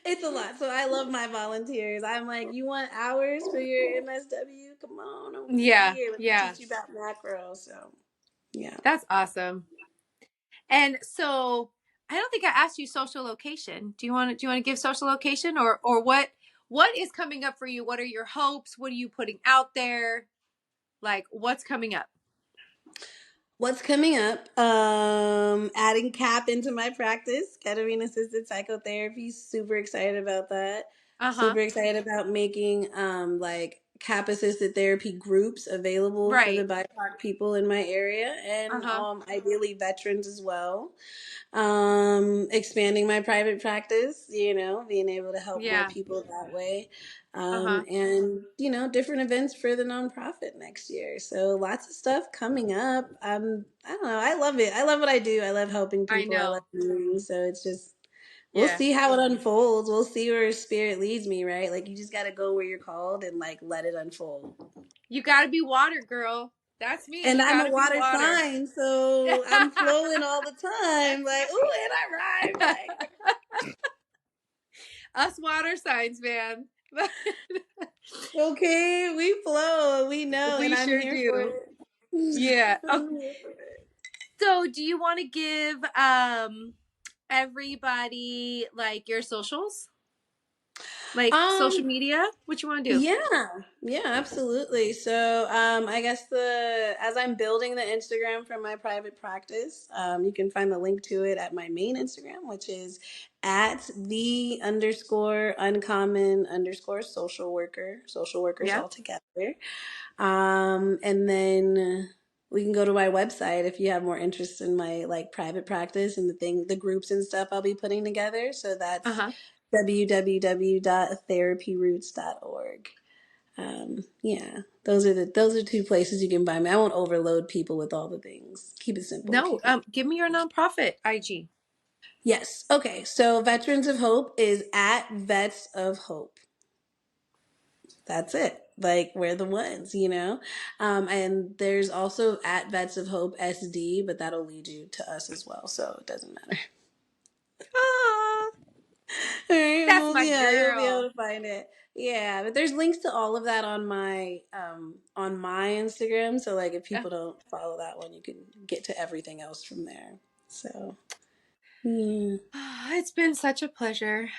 Speaker 2: It's a lot. So I love my volunteers. I'm like, you want hours for your MSW? Come on over
Speaker 1: Yeah,
Speaker 2: here. Let me
Speaker 1: yeah.
Speaker 2: teach you about macro. So Yeah.
Speaker 1: That's awesome. And so I don't think I asked you social location. Do you want to give social location, or what is coming up for you? What are your hopes? What are you putting out there? Like, what's coming up?
Speaker 2: What's coming up? Adding CAP into my practice, ketamine assisted psychotherapy. Super excited about that.
Speaker 1: Uh-huh.
Speaker 2: Super excited about making like CAP assisted therapy groups available for the
Speaker 1: Right.
Speaker 2: BIPOC people in my area, and
Speaker 1: Uh-huh.
Speaker 2: ideally veterans as well. Expanding my private practice, being able to help more
Speaker 1: Yeah.
Speaker 2: people that way.
Speaker 1: Uh-huh.
Speaker 2: And different events for the nonprofit next year. So lots of stuff coming up. I don't know, I love it. I love what I do. I love helping
Speaker 1: I
Speaker 2: people. I love
Speaker 1: know.
Speaker 2: doing, so it's just, we'll
Speaker 1: Yeah.
Speaker 2: see how it unfolds. We'll see where spirit leads me, right? Like, you just got to go where you're called and like let it unfold.
Speaker 1: You got to be water, girl. That's me.
Speaker 2: And
Speaker 1: You
Speaker 2: I'm
Speaker 1: got
Speaker 2: a
Speaker 1: to be
Speaker 2: water
Speaker 1: water.
Speaker 2: sign, so I'm flowing all the time. Like, ooh, and I rhyme. Like,
Speaker 1: Us water signs, man.
Speaker 2: okay, we flow, we know, and
Speaker 1: We
Speaker 2: I'm
Speaker 1: sure
Speaker 2: here for
Speaker 1: do.
Speaker 2: it.
Speaker 1: Yeah. Oh,
Speaker 2: I'm here for it.
Speaker 1: so do you want to give everybody like your socials? Like social
Speaker 2: Um,
Speaker 1: media? What you want to do?
Speaker 2: yeah, yeah, absolutely. So, I guess as I'm building the Instagram for my private practice, you can find the link to it at my main Instagram, which is at the underscore uncommon underscore social workers
Speaker 1: Yeah.
Speaker 2: all together. And then we can go to my website if you have more interest in my like private practice and the groups and stuff I'll be putting together. So that's
Speaker 1: Uh-huh.
Speaker 2: www.therapyroots.org. Yeah, those are two places you can find me. I won't overload people with all the things. Keep it simple.
Speaker 1: No,
Speaker 2: Keep it.
Speaker 1: give me your nonprofit IG.
Speaker 2: Yes. Okay. So Veterans of Hope is at Vets of Hope. That's it. Like, we're the ones. And there's also at Vets of Hope SD, but that'll lead you to us as well, so it doesn't matter.
Speaker 1: Ah,
Speaker 2: All right,
Speaker 1: that's
Speaker 2: well,
Speaker 1: my
Speaker 2: yeah, you'll be able
Speaker 1: girl.
Speaker 2: to find it. Yeah, but there's links to all of that on my Instagram. So like, if
Speaker 1: Uh,
Speaker 2: people don't follow that one, you can get to everything else from there. So yeah.
Speaker 1: it's been such a pleasure.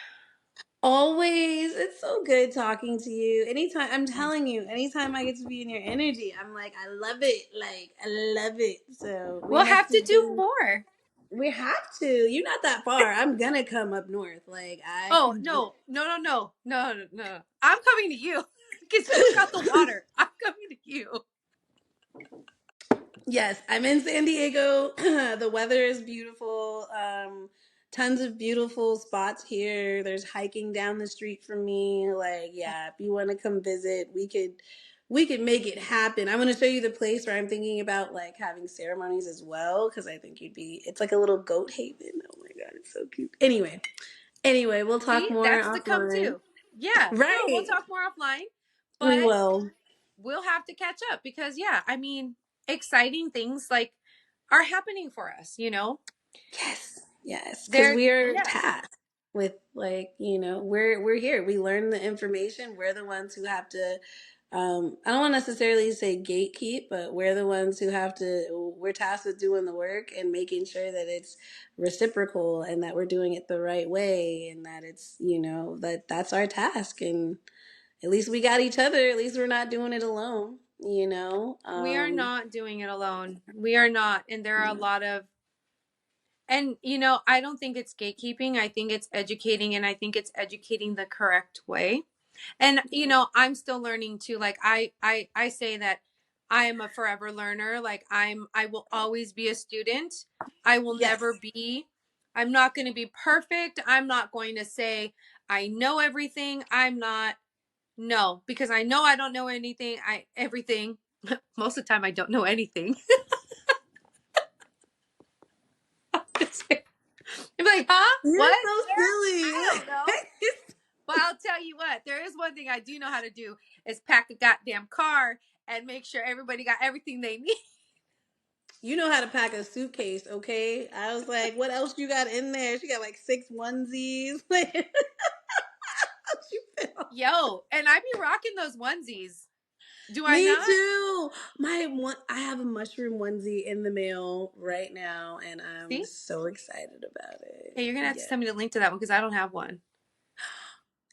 Speaker 2: Always. It's so good talking to you. Anytime, I'm telling you, anytime I get to be in your energy, I'm like, I love it. Like, I love it. So
Speaker 1: We'll have to do more.
Speaker 2: we have to. You're not that far. I'm gonna come up north. Like, I
Speaker 1: Oh,
Speaker 2: can do
Speaker 1: no. No, no, no. No, no, no. I'm coming to you because you got the
Speaker 2: it.
Speaker 1: water. I'm coming to you.
Speaker 2: Yes, I'm in San Diego. The weather is beautiful. Tons of beautiful spots here. There's hiking down the street from me. Like, yeah, if you want to come visit, we could make it happen. I'm going to show you the place where I'm thinking about like having ceremonies as well, because I think it's like a little goat haven. Oh my god, it's so cute. Anyway, we'll talk
Speaker 1: See,
Speaker 2: more
Speaker 1: that's the come
Speaker 2: offline.
Speaker 1: to. Yeah. No, we'll
Speaker 2: Right.
Speaker 1: talk more offline,
Speaker 2: We
Speaker 1: but
Speaker 2: will.
Speaker 1: we'll have to catch up because, yeah, I mean, exciting things like are happening for us, you know?
Speaker 2: Yes, yes, because
Speaker 1: They're,
Speaker 2: we are
Speaker 1: yeah,
Speaker 2: tasked with like we're here. We learn the information. We're the ones who have to. I don't want to necessarily say gatekeep, but we're the ones who have to. We're tasked with doing the work and making sure that it's reciprocal and that we're doing it the right way and that it's that's our task. And at least we got each other. At least we're not doing it alone.
Speaker 1: we are not doing it alone. We are not. And there are a lot of, and, I don't think it's gatekeeping. I think it's educating, and I think it's educating the correct way. And I'm still learning too. Like I say that I am a forever learner. Like I will always be a student. I will
Speaker 2: Yes.
Speaker 1: never be, I'm not going to be perfect. I'm not going to say I know everything. I'm not. No, because I know I don't know anything. I everything. Most of the time I don't know anything. I'm like, huh?
Speaker 2: You're
Speaker 1: What?
Speaker 2: so
Speaker 1: Where? I
Speaker 2: silly.
Speaker 1: don't know. But I'll tell you what, there is one thing I do know how to do is pack a goddamn car and make sure everybody got everything they need.
Speaker 2: You know how to pack a suitcase, okay? I was like, what else you got in there? She got like six onesies. How you feel?
Speaker 1: Yo, and I be rocking those onesies. Do I
Speaker 2: Me
Speaker 1: not?
Speaker 2: too. I have a mushroom onesie in the mail right now, and I'm
Speaker 1: See?
Speaker 2: so excited about it.
Speaker 1: Hey, you're gonna have to
Speaker 2: Yeah.
Speaker 1: send me the link to that one because I don't have one.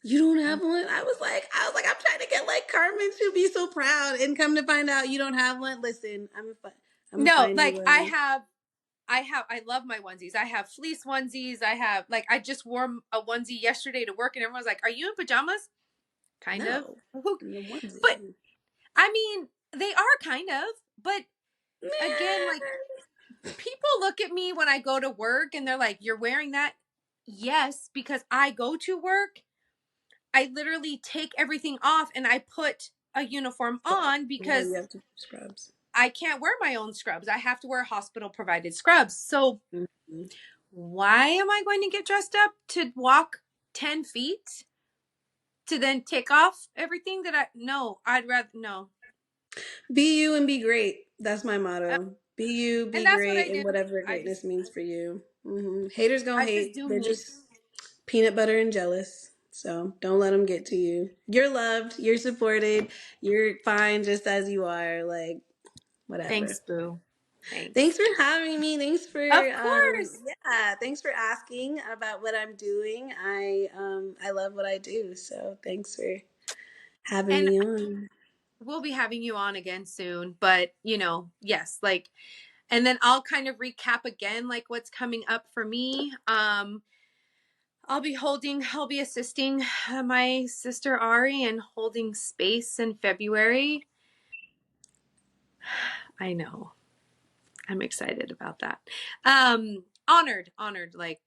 Speaker 2: You don't have one? I'm trying to get like Carmen to be so proud, and come to find out you don't have one. Listen, I'm gonna
Speaker 1: No,
Speaker 2: find you
Speaker 1: like
Speaker 2: one.
Speaker 1: I love my onesies. I have fleece onesies. I have like I just wore a onesie yesterday to work, and everyone's like, "Are you in pajamas?" Kind of.
Speaker 2: No,
Speaker 1: Who-
Speaker 2: the
Speaker 1: But
Speaker 2: onesie.
Speaker 1: I mean, they are kind of. But again, like
Speaker 2: Meh.
Speaker 1: people look at me when I go to work, and they're like, "You're wearing that?" Yes, because I go to work. I literally take everything off and I put a uniform on
Speaker 2: Yeah, you
Speaker 1: because
Speaker 2: have to do scrubs.
Speaker 1: I can't wear my own scrubs. I have to wear hospital provided scrubs. So
Speaker 2: Mhm.
Speaker 1: why am I going to get dressed up to walk 10 feet to then take off everything that no, I'd rather, no.
Speaker 2: Be you and be great. That's my
Speaker 1: Uh,
Speaker 2: motto. Be you,
Speaker 1: and
Speaker 2: be
Speaker 1: that's what I
Speaker 2: great,
Speaker 1: do.
Speaker 2: and whatever
Speaker 1: I just,
Speaker 2: greatness means for you. Haters gonna
Speaker 1: I just
Speaker 2: hate.
Speaker 1: do
Speaker 2: They're
Speaker 1: me.
Speaker 2: just peanut butter and jealous. So don't let them get to you. You're loved. You're supported. You're fine just as you are. Like, whatever.
Speaker 1: Thanks, Boo.
Speaker 2: Thanks
Speaker 1: Thanks.
Speaker 2: for having me.
Speaker 1: Of course.
Speaker 2: Yeah, thanks for asking about what I'm doing. I love what I do. So thanks for having
Speaker 1: And
Speaker 2: me on.
Speaker 1: we'll be having you on again soon. But, yes, like, and then I'll kind of recap again, like what's coming up for me. I'll be assisting my sister Ari and holding space in February. I know. I'm excited about that. Honored, like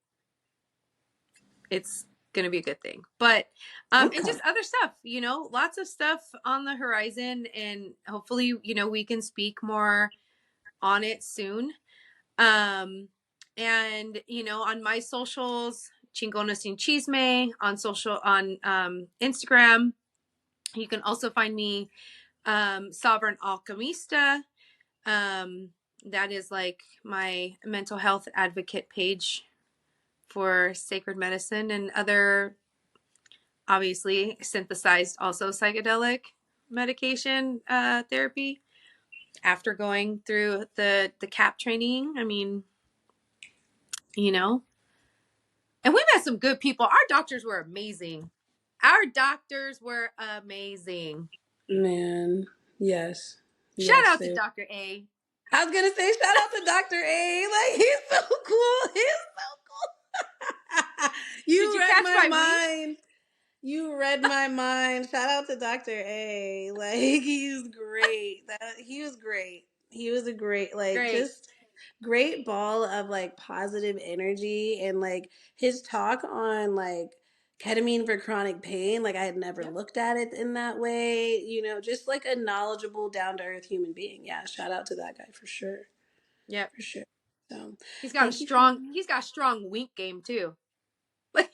Speaker 1: it's gonna be a good thing. But and
Speaker 2: Okay.
Speaker 1: just other stuff, lots of stuff on the horizon, and hopefully, we can speak more on it soon. And on my socials, Chingona y Chisme on Instagram. You can also find me Sovereign Alchemista. Um, that is like my mental health advocate page for sacred medicine and other, obviously, synthesized also psychedelic medication therapy after going through the CAP training. I mean, you know, and we met some good people. Our doctors were amazing. Our doctors were amazing.
Speaker 2: Man, yes.
Speaker 1: Shout
Speaker 2: Yes,
Speaker 1: out to
Speaker 2: they.
Speaker 1: Dr. A.
Speaker 2: I was gonna say shout out to Dr. A. Like he's so cool. He's so cool.
Speaker 1: Did
Speaker 2: You
Speaker 1: you
Speaker 2: read
Speaker 1: catch
Speaker 2: my
Speaker 1: my wink?
Speaker 2: mind. You read my mind. Shout out to Dr. A. Like he's great. He was great. He was a great, like,
Speaker 1: Great.
Speaker 2: just great ball of like positive energy, and like his talk on like ketamine for chronic pain, like I had never
Speaker 1: Yep.
Speaker 2: looked at it in that way, just like a knowledgeable, down to earth human being. Yeah, shout out to that guy for sure.
Speaker 1: Yep.
Speaker 2: For sure. So thank you for
Speaker 1: He's got a strong wink game too. Like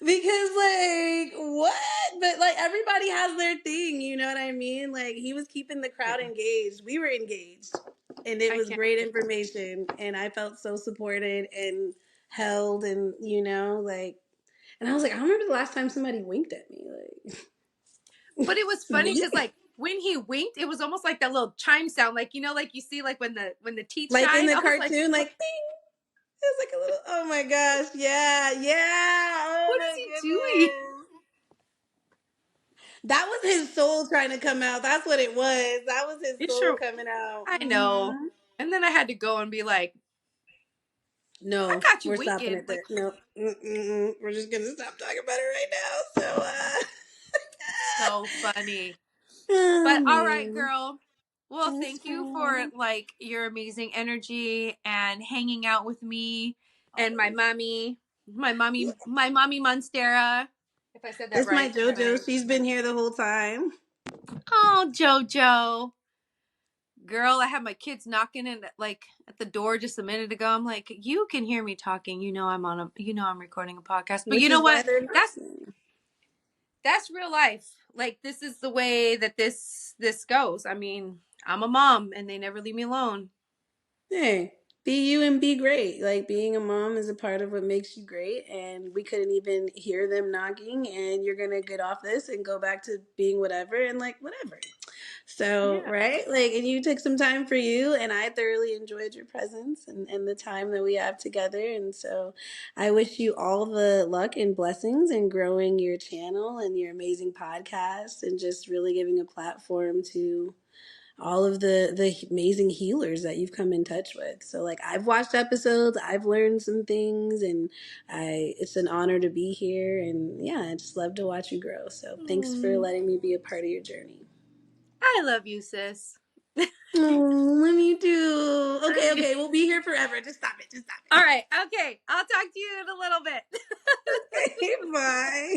Speaker 2: because like what? But like everybody has their thing, you know what I mean? Like he was keeping the
Speaker 1: yeah,
Speaker 2: crowd engaged. We were engaged. And it
Speaker 1: I
Speaker 2: was
Speaker 1: can't.
Speaker 2: great information, and I felt so supported and held, and like, and I was like, I don't remember the last time somebody winked at me, like
Speaker 1: But it was funny
Speaker 2: me,
Speaker 1: because like when he winked, it was almost like that little chime sound, like like you see like when the teeth
Speaker 2: like in
Speaker 1: shine.
Speaker 2: the
Speaker 1: I was like,
Speaker 2: cartoon, like ding. It was like a little. Oh my gosh, yeah, yeah. Oh
Speaker 1: what
Speaker 2: my
Speaker 1: is he doing?
Speaker 2: goodness. That was his soul trying to come out. That's what it was. That was his
Speaker 1: It
Speaker 2: soul
Speaker 1: sure.
Speaker 2: coming out.
Speaker 1: I know. And then I had to go and be like, I
Speaker 2: No,
Speaker 1: got you
Speaker 2: we're stopping
Speaker 1: winking.
Speaker 2: it
Speaker 1: Like,
Speaker 2: there. No, we're just gonna stop talking about it right now. So,
Speaker 1: so funny.
Speaker 2: oh
Speaker 1: But all right,
Speaker 2: man,
Speaker 1: girl. Well,
Speaker 2: thanks,
Speaker 1: thank you for
Speaker 2: friend.
Speaker 1: like your amazing energy and hanging out with me and
Speaker 2: Always. Yeah.
Speaker 1: my mommy Monstera. If I said that
Speaker 2: It's my
Speaker 1: right.
Speaker 2: JoJo. She's been here the whole time.
Speaker 1: Oh, Jojo. Girl, I had my kids knocking in like at the door just a minute ago. I'm like, you can hear me talking. I'm recording a podcast. But
Speaker 2: Which
Speaker 1: you know
Speaker 2: is why
Speaker 1: what?
Speaker 2: they're
Speaker 1: That's
Speaker 2: knocking.
Speaker 1: that's real life. Like this is the way that this goes. I mean, I'm a mom and they never leave me alone.
Speaker 2: Hey. be you and be great. Like being a mom is a part of what makes you great. And we couldn't even hear them knocking. And you're going to get off this and go back to being whatever and like whatever. So,
Speaker 1: Yeah.
Speaker 2: right? Like, and you took some time for you, and I thoroughly enjoyed your presence and the time that we have together. And so, I wish you all the luck and blessings in growing your channel and your amazing podcast and just really giving a platform to all of the amazing healers that you've come in touch with. So like I've watched episodes, I've learned some things, and I it's an honor to be here, and yeah, I just love to watch you grow. So thanks for letting me be a part of your journey.
Speaker 1: I love you, sis.
Speaker 2: Oh, love you too. Okay,
Speaker 1: Okay.
Speaker 2: okay, we'll be here forever. Just stop it. Just stop
Speaker 1: All
Speaker 2: it.
Speaker 1: right. Okay. I'll talk to you in a little bit.
Speaker 2: Okay, bye.